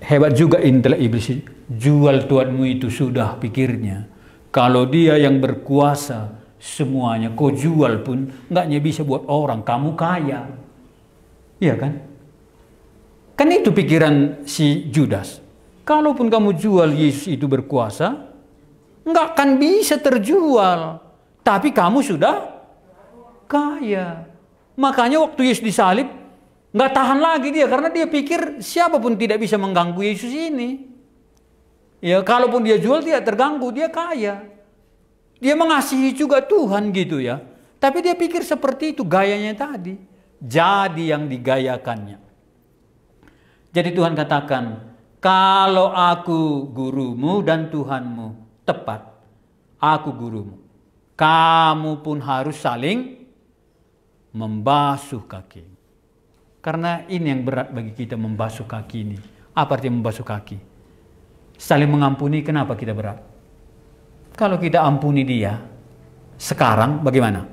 Hebat juga intelek iblis. Jual Tuhanmu itu sudah pikirnya. Kalau dia yang berkuasa semuanya, kau jual pun enggaknya bisa buat orang. Kamu kaya. Iya kan? Kan itu pikiran si Judas. Kalaupun kamu jual Yesus itu berkuasa, nggak akan bisa terjual. Tapi kamu sudah kaya. Makanya waktu Yesus disalib, nggak tahan lagi dia. Karena dia pikir siapapun tidak bisa mengganggu Yesus ini. Ya, kalaupun dia jual tidak terganggu, dia kaya. Dia mengasihi juga Tuhan gitu ya. Tapi dia pikir seperti itu gayanya tadi. Jadi yang digayakannya. Jadi Tuhan katakan, kalau aku gurumu dan Tuhanmu, tepat, aku gurumu. Kamu pun harus saling membasuh kaki. Karena ini yang berat bagi kita membasuh kaki ini. Apa artinya membasuh kaki? Saling mengampuni, kenapa kita berat? Kalau kita ampuni dia, sekarang bagaimana?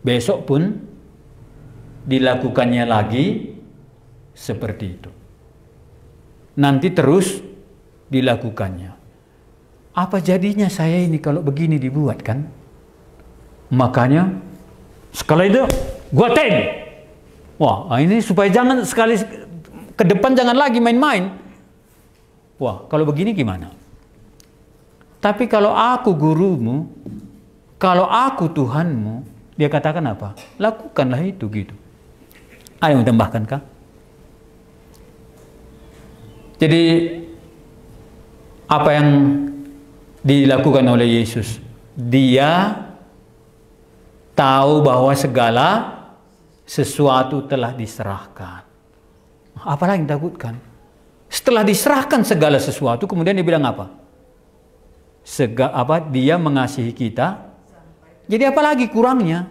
Besok pun dilakukannya lagi seperti itu. Nanti terus dilakukannya. Apa jadinya saya ini kalau begini dibuat kan? Makanya sekali itu gua ten. Wah, ini supaya jangan sekali ke depan jangan lagi main-main. Wah, kalau begini gimana? Tapi kalau aku gurumu, kalau aku Tuhanmu, dia katakan apa? Lakukanlah itu gitu. Ada yang tambahkan kah? Jadi apa yang dilakukan oleh Yesus? Dia tahu bahwa segala sesuatu telah diserahkan. Apalagi yang takutkan? Setelah diserahkan segala sesuatu, kemudian dia bilang apa? Dia mengasihi kita. Jadi apalagi kurangnya?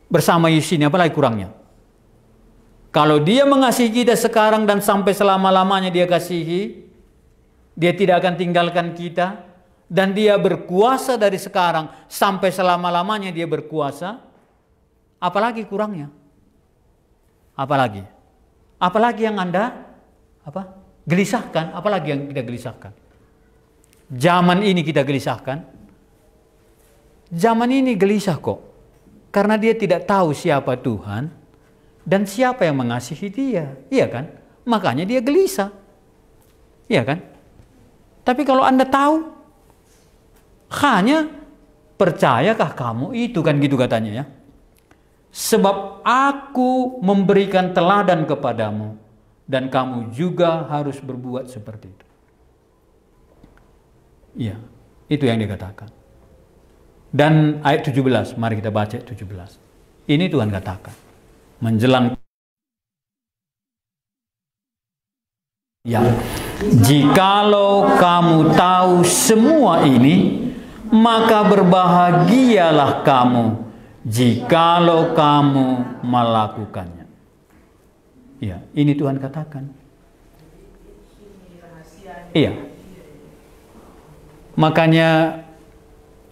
Bersama Yesus ini apalagi kurangnya? Kalau dia mengasihi kita sekarang dan sampai selama-lamanya dia kasihi, dia tidak akan tinggalkan kita, dan dia berkuasa dari sekarang sampai selama-lamanya dia berkuasa, apalagi kurangnya? Apalagi? Apalagi yang Anda gelisahkan? Apalagi yang kita gelisahkan? Zaman ini kita gelisahkan. Zaman ini gelisah kok. Karena dia tidak tahu siapa Tuhan dan siapa yang mengasihi dia. Iya kan? Makanya dia gelisah. Iya kan? Tapi kalau Anda tahu, hanya percayakah kamu itu, kan gitu katanya ya. Sebab aku memberikan teladan kepadamu dan kamu juga harus berbuat seperti itu. Iya, itu yang dikatakan. Dan ayat 17, mari kita baca ayat 17. Ini Tuhan katakan menjelang ya, jikalau kamu tahu semua ini, maka berbahagialah kamu jikalau kamu melakukannya. Ya, ini Tuhan katakan. Iya. Makanya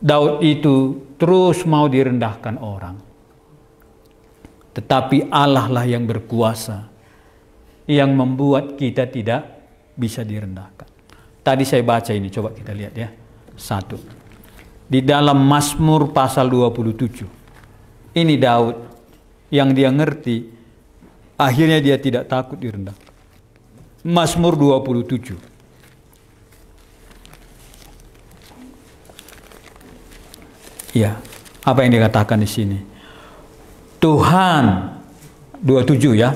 Daud itu terus mau direndahkan orang. Tetapi Allah lah yang berkuasa, yang membuat kita tidak bisa direndahkan. Tadi saya baca ini, coba kita lihat ya. 1. Di dalam Mazmur pasal 27. Ini Daud yang dia ngerti, akhirnya dia tidak takut direndahkan. Mazmur 27. Ya, apa yang dikatakan di sini? Tuhan 27 ya.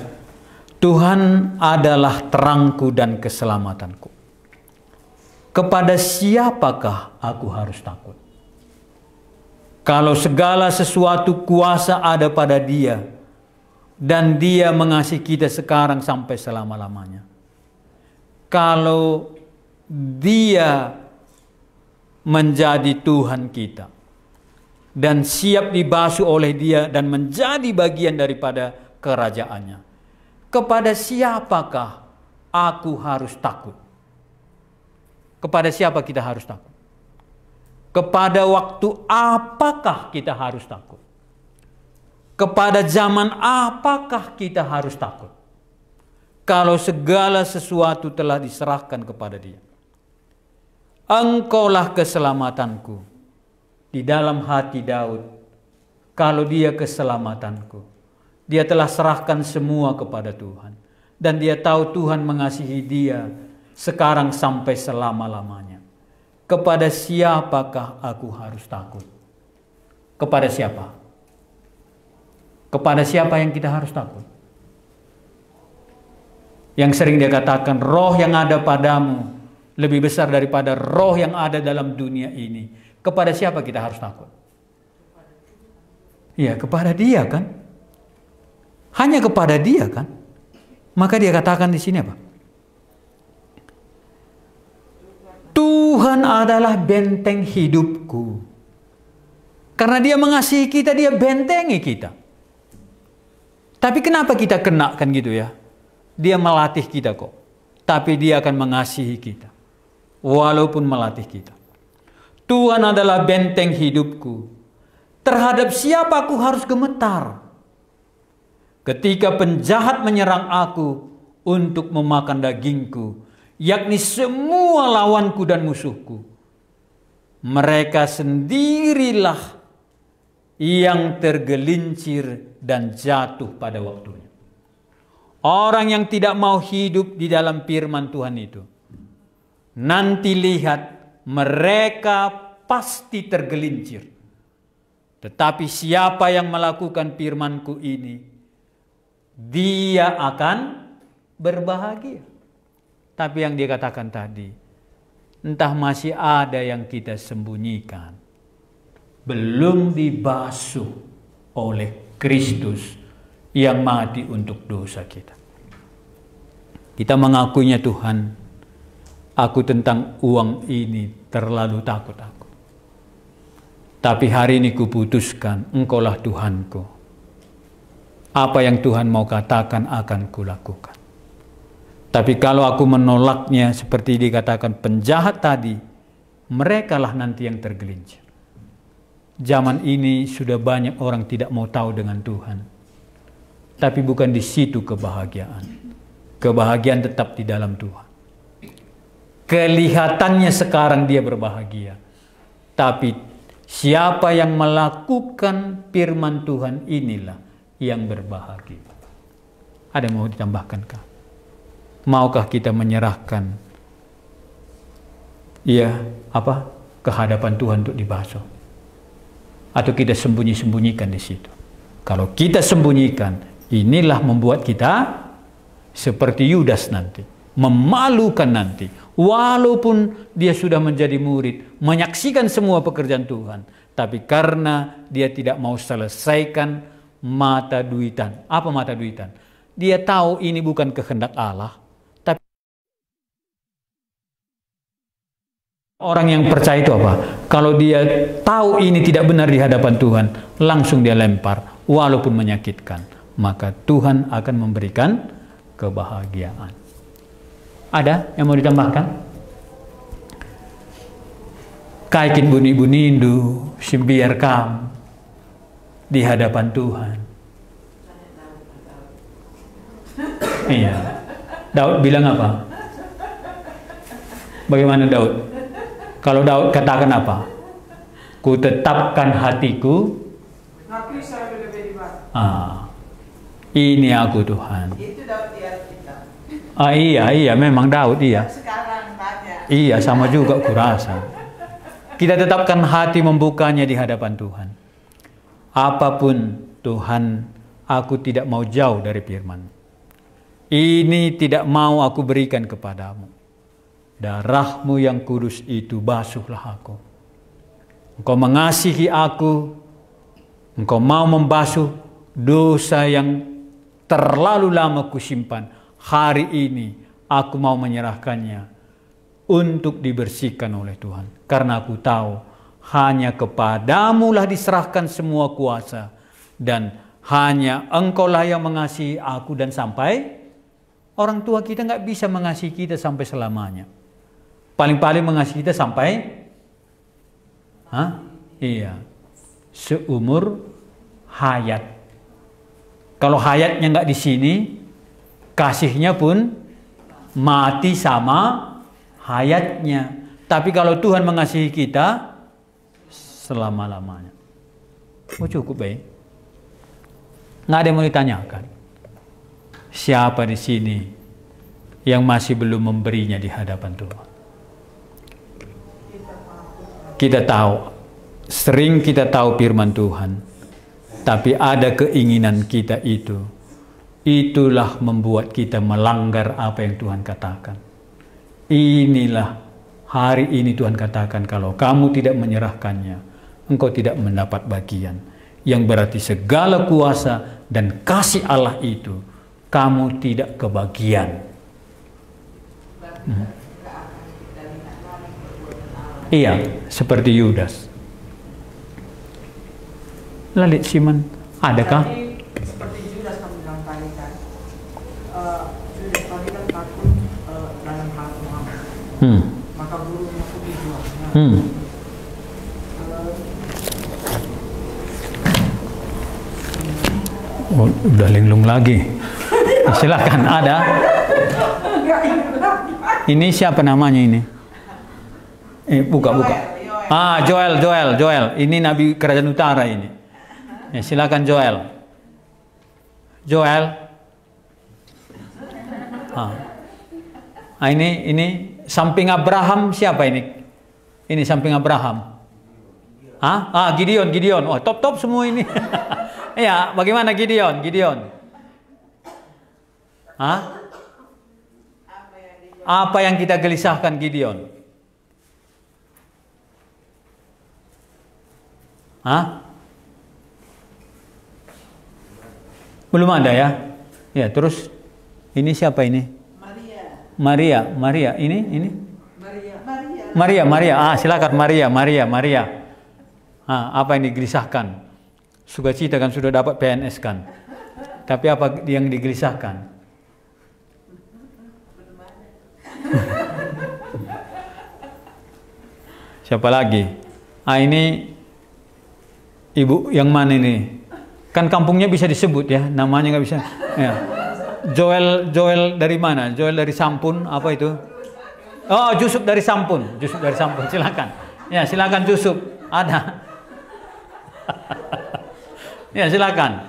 Tuhan adalah terangku dan keselamatanku. Kepada siapakah aku harus takut? Kalau segala sesuatu kuasa ada pada Dia dan Dia mengasihi kita sekarang sampai selama-lamanya. Kalau Dia menjadi Tuhan kita dan siap dibasuh oleh Dia dan menjadi bagian daripada kerajaannya, kepada siapakah aku harus takut? Kepada siapa kita harus takut? Kepada waktu apakah kita harus takut? Kepada zaman apakah kita harus takut? Kalau segala sesuatu telah diserahkan kepada Dia. Engkaulah keselamatanku. Di dalam hati Daud, kalau dia keselamatanku, dia telah serahkan semua kepada Tuhan. Dan dia tahu Tuhan mengasihi dia sekarang sampai selama-lamanya. Kepada siapakah aku harus takut? Kepada siapa? Kepada siapa yang kita harus takut? Yang sering dia katakan, roh yang ada padamu lebih besar daripada roh yang ada dalam dunia ini. Kepada siapa kita harus takut? Ya, kepada Dia kan? Hanya kepada Dia kan? Maka dia katakan di sini apa? Tuhan adalah benteng hidupku. Karena Dia mengasihi kita, Dia bentengi kita. Tapi kenapa kita kena kan gitu ya? Dia melatih kita kok. Tapi Dia akan mengasihi kita. Walaupun melatih kita. Tuhan adalah benteng hidupku. Terhadap siapa aku harus gemetar? Ketika penjahat menyerang aku untuk memakan dagingku, yakni semua lawanku dan musuhku. Mereka sendirilah yang tergelincir dan jatuh pada waktunya. Orang yang tidak mau hidup di dalam firman Tuhan itu, nanti lihat, mereka pasti tergelincir. Tetapi siapa yang melakukan firman-Ku ini, dia akan berbahagia. Tapi yang dia katakan tadi, entah masih ada yang kita sembunyikan, belum dibasuh oleh Kristus yang mati untuk dosa kita. Kita mengakuinya, Tuhan, aku tentang uang ini terlalu takut aku. Tapi hari ini kuputuskan, Engkaulah Tuhanku. Apa yang Tuhan mau katakan akan kulakukan. Tapi kalau aku menolaknya seperti dikatakan penjahat tadi, merekalah nanti yang tergelincir. Zaman ini sudah banyak orang tidak mau tahu dengan Tuhan. Tapi bukan di situ kebahagiaan. Kebahagiaan tetap di dalam Tuhan. Kelihatannya sekarang dia berbahagia. Tapi Siapa yang melakukan firman Tuhan inilah yang berbahagia. Ada yang mau ditambahkan kah? Maukah kita menyerahkan kehadapan Tuhan untuk dibasuh? Atau kita sembunyi-sembunyikan di situ? Kalau kita sembunyikan, inilah membuat kita seperti Yudas nanti, memalukan nanti. Walaupun dia sudah menjadi murid, menyaksikan semua pekerjaan Tuhan, tapi karena dia tidak mau selesaikan mata duitan. Apa mata duitan? Dia tahu ini bukan kehendak Allah, tapi orang yang percaya itu apa? Kalau dia tahu ini tidak benar di hadapan Tuhan, langsung dia lempar, walaupun menyakitkan. Maka Tuhan akan memberikan kebahagiaan. Ada yang mau ditambahkan? Kaikin buni-bunindu, simbiar kam di hadapan Tuhan. Iya. Daud bilang apa? Bagaimana Daud? Kalau Daud katakan apa? Ku tetapkan hatiku. Ini aku Tuhan. Itu Daud di Alkitab. Iya, memang Daud iya. Sekarang banyak. Iya, sama juga kurasa. Kita tetapkan hati membukanya di hadapan Tuhan. Apapun Tuhan, aku tidak mau jauh dari firman. Ini tidak mau aku berikan kepadamu. Darahmu yang kudus itu basuhlah aku. Engkau mengasihi aku. Engkau mau membasuh dosa yang terlalu lama kusimpan. Hari ini aku mau menyerahkannya untuk dibersihkan oleh Tuhan. Karena aku tahu hanya kepadamu lah diserahkan semua kuasa. Dan hanya engkaulah yang mengasihi aku dan sampai orang tua kita nggak bisa mengasihi kita sampai selamanya. Paling-paling mengasihi kita sampai seumur hayat. Kalau hayatnya nggak di sini, kasihnya pun mati sama hayatnya. Tapi kalau Tuhan mengasihi kita selama-lamanya. Oh cukup baik. Nggak ada yang mau ditanyakan. Siapa di sini yang masih belum memberinya di hadapan Tuhan? Kita tahu, sering kita tahu firman Tuhan, tapi ada keinginan kita itu. Itulah membuat kita melanggar apa yang Tuhan katakan. Inilah hari ini Tuhan katakan, kalau kamu tidak menyerahkannya, engkau tidak mendapat bagian. Yang berarti segala kuasa dan kasih Allah itu kamu tidak kebagian. Iya, seperti Yudas. Lalit Simon, adakah? Seperti Yudas kamu bilang tadi kan, Yudas tadi kan takut dalam hal Muhammad. Maka gurunya pun dijualnya. Oh, udah linglung lagi. Silakan, ada. Ini siapa namanya ini? Buka. Joel. Ini Nabi Kerajaan Utara ini. Ya, silakan Joel. Ini samping Abraham siapa ini? Ini samping Abraham. Gideon. Oh, top semua ini. Ya, bagaimana Gideon? Apa yang kita gelisahkan Gideon? Belum ada ya? Ya, terus ini siapa ini? Maria. Ini? Maria. Silakan Maria. Apa yang digelisahkan? Sukacita kan sudah dapat PNS kan. Tapi apa yang digelisahkan? Siapa lagi? Ini ibu yang mana ini? Kan kampungnya bisa disebut ya, namanya nggak bisa. Ya. Joel dari mana? Joel dari Sampun, apa itu? Oh, Jusuf dari Sampun. Silakan. Ya, silakan Jusuf. Ada. Ya silakan.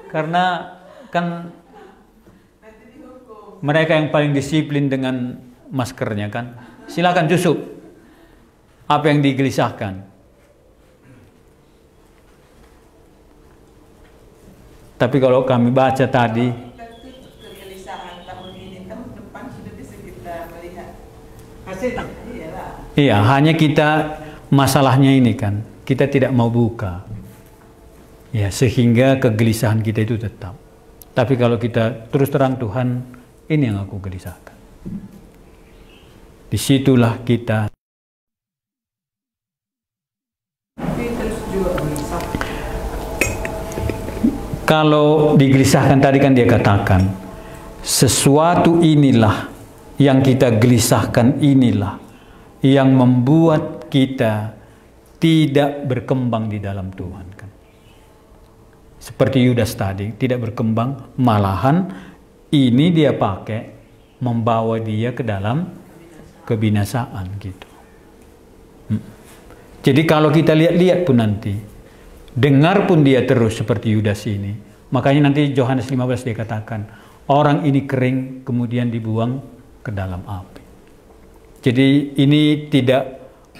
Karena kan mereka yang paling disiplin dengan maskernya kan. Silakan Yusuf. Apa yang digelisahkan? Tapi kalau kami baca tadi, kegelisahan tahun ini, tahun depan sudah bisa kita melihat hasilnya. iya, hanya kita masalahnya ini kan, kita tidak mau buka. Ya, sehingga kegelisahan kita itu tetap. Tapi kalau kita terus terang Tuhan, ini yang aku gelisahkan. Disitulah kita. Tapi terus juga gelisah. Kalau digelisahkan tadi kan dia katakan, sesuatu inilah yang kita gelisahkan, inilah yang membuat kita tidak berkembang di dalam Tuhan kan. Seperti Yudas tadi, tidak berkembang, malahan ini dia pakai membawa dia ke dalam kebinasaan gitu. Jadi kalau kita lihat-lihat pun nanti, dengar pun dia terus seperti Yudas ini. Makanya nanti Yohanes 15 dia katakan, orang ini kering kemudian dibuang ke dalam api. Jadi ini tidak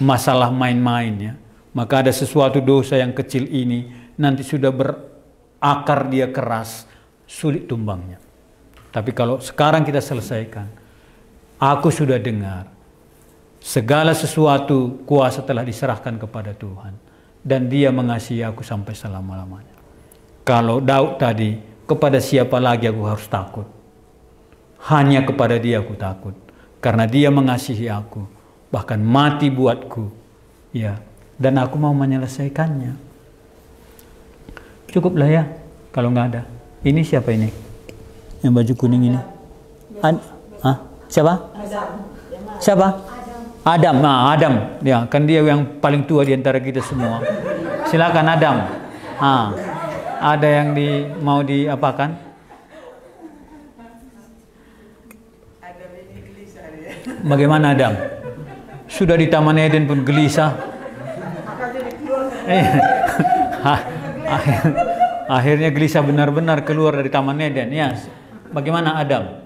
masalah main-main ya. Maka ada sesuatu dosa yang kecil ini nanti sudah berakar dia keras, sulit tumbangnya. Tapi kalau sekarang kita selesaikan, aku sudah dengar, segala sesuatu kuasa telah diserahkan kepada Tuhan. Dan dia mengasihi aku sampai selama-lamanya. Kalau Daud tadi, kepada siapa lagi aku harus takut? Hanya kepada dia aku takut. Karena dia mengasihi aku, bahkan mati buatku. Ya, dan aku mau menyelesaikannya. Cukuplah ya, kalau nggak ada. Ini siapa ini? Yang baju kuning ini? Siapa? Siapa? Adam. Nah, Adam. Ya, kan dia yang paling tua di antara kita semua. Silakan Adam. Ada yang mau diapakan? Adam ini gelisah dia. Bagaimana Adam? Sudah di Taman Eden pun gelisah. Akhirnya gelisah benar-benar keluar dari Taman Eden. Ya, bagaimana Adam?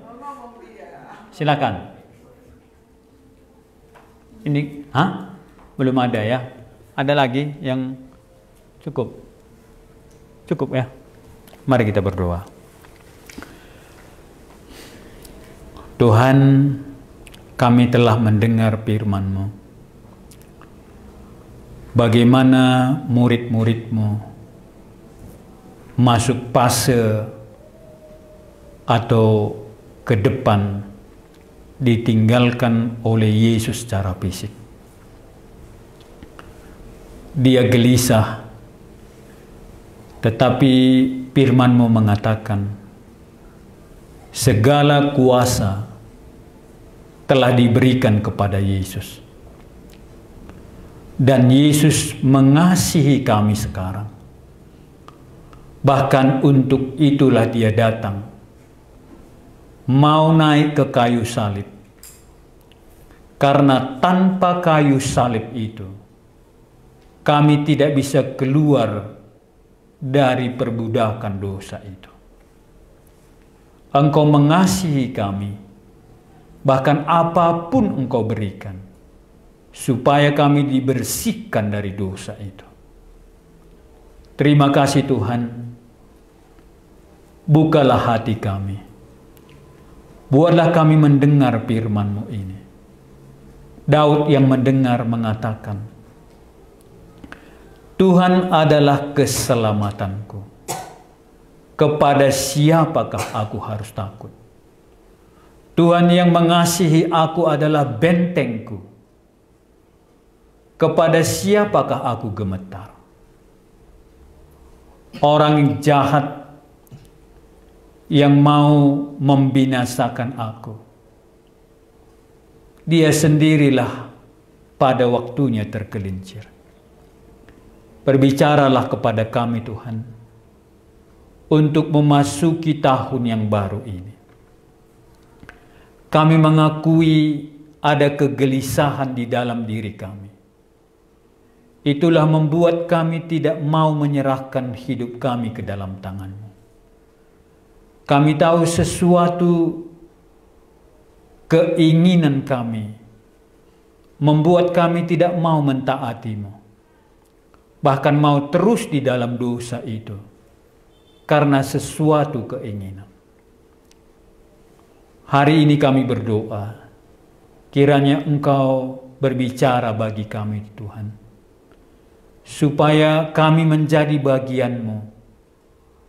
Silakan. Ini, belum ada ya? Ada lagi yang cukup? Cukup ya? Mari kita berdoa. Tuhan, kami telah mendengar firman-Mu. Bagaimana murid-murid-Mu masuk fase atau ke depan ditinggalkan oleh Yesus secara fisik. Dia gelisah, tetapi firman-Mu mengatakan segala kuasa telah diberikan kepada Yesus. Dan Yesus mengasihi kami sekarang. Bahkan untuk itulah dia datang. Mau naik ke kayu salib. Karena tanpa kayu salib itu, kami tidak bisa keluar dari perbudakan dosa itu. Engkau mengasihi kami, bahkan apapun Engkau berikan, supaya kami dibersihkan dari dosa itu. Terima kasih Tuhan, bukalah hati kami. Buatlah kami mendengar firman-Mu ini. Daud yang mendengar mengatakan, Tuhan adalah keselamatanku. Kepada siapakah aku harus takut? Tuhan yang mengasihi aku adalah bentengku. Kepada siapakah aku gemetar? Orang jahat yang mau membinasakan aku, dia sendirilah pada waktunya tergelincir. Berbicaralah kepada kami Tuhan, untuk memasuki tahun yang baru ini. Kami mengakui ada kegelisahan di dalam diri kami. itulah membuat kami tidak mau menyerahkan hidup kami ke dalam tangan-Mu. Kami tahu sesuatu keinginan kami membuat kami tidak mau mentaati-Mu, bahkan mau terus di dalam dosa itu karena sesuatu keinginan. Hari ini kami berdoa, kiranya Engkau berbicara bagi kami, Tuhan, supaya kami menjadi bagian-Mu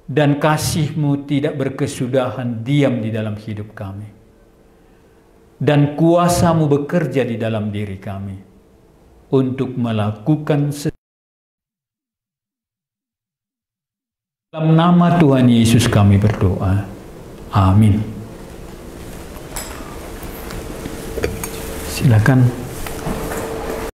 dan kasih-Mu tidak berkesudahan diam di dalam hidup kami, dan kuasa-Mu bekerja di dalam diri kami untuk melakukan dalam nama Tuhan Yesus kami berdoa. Amin. Silakan.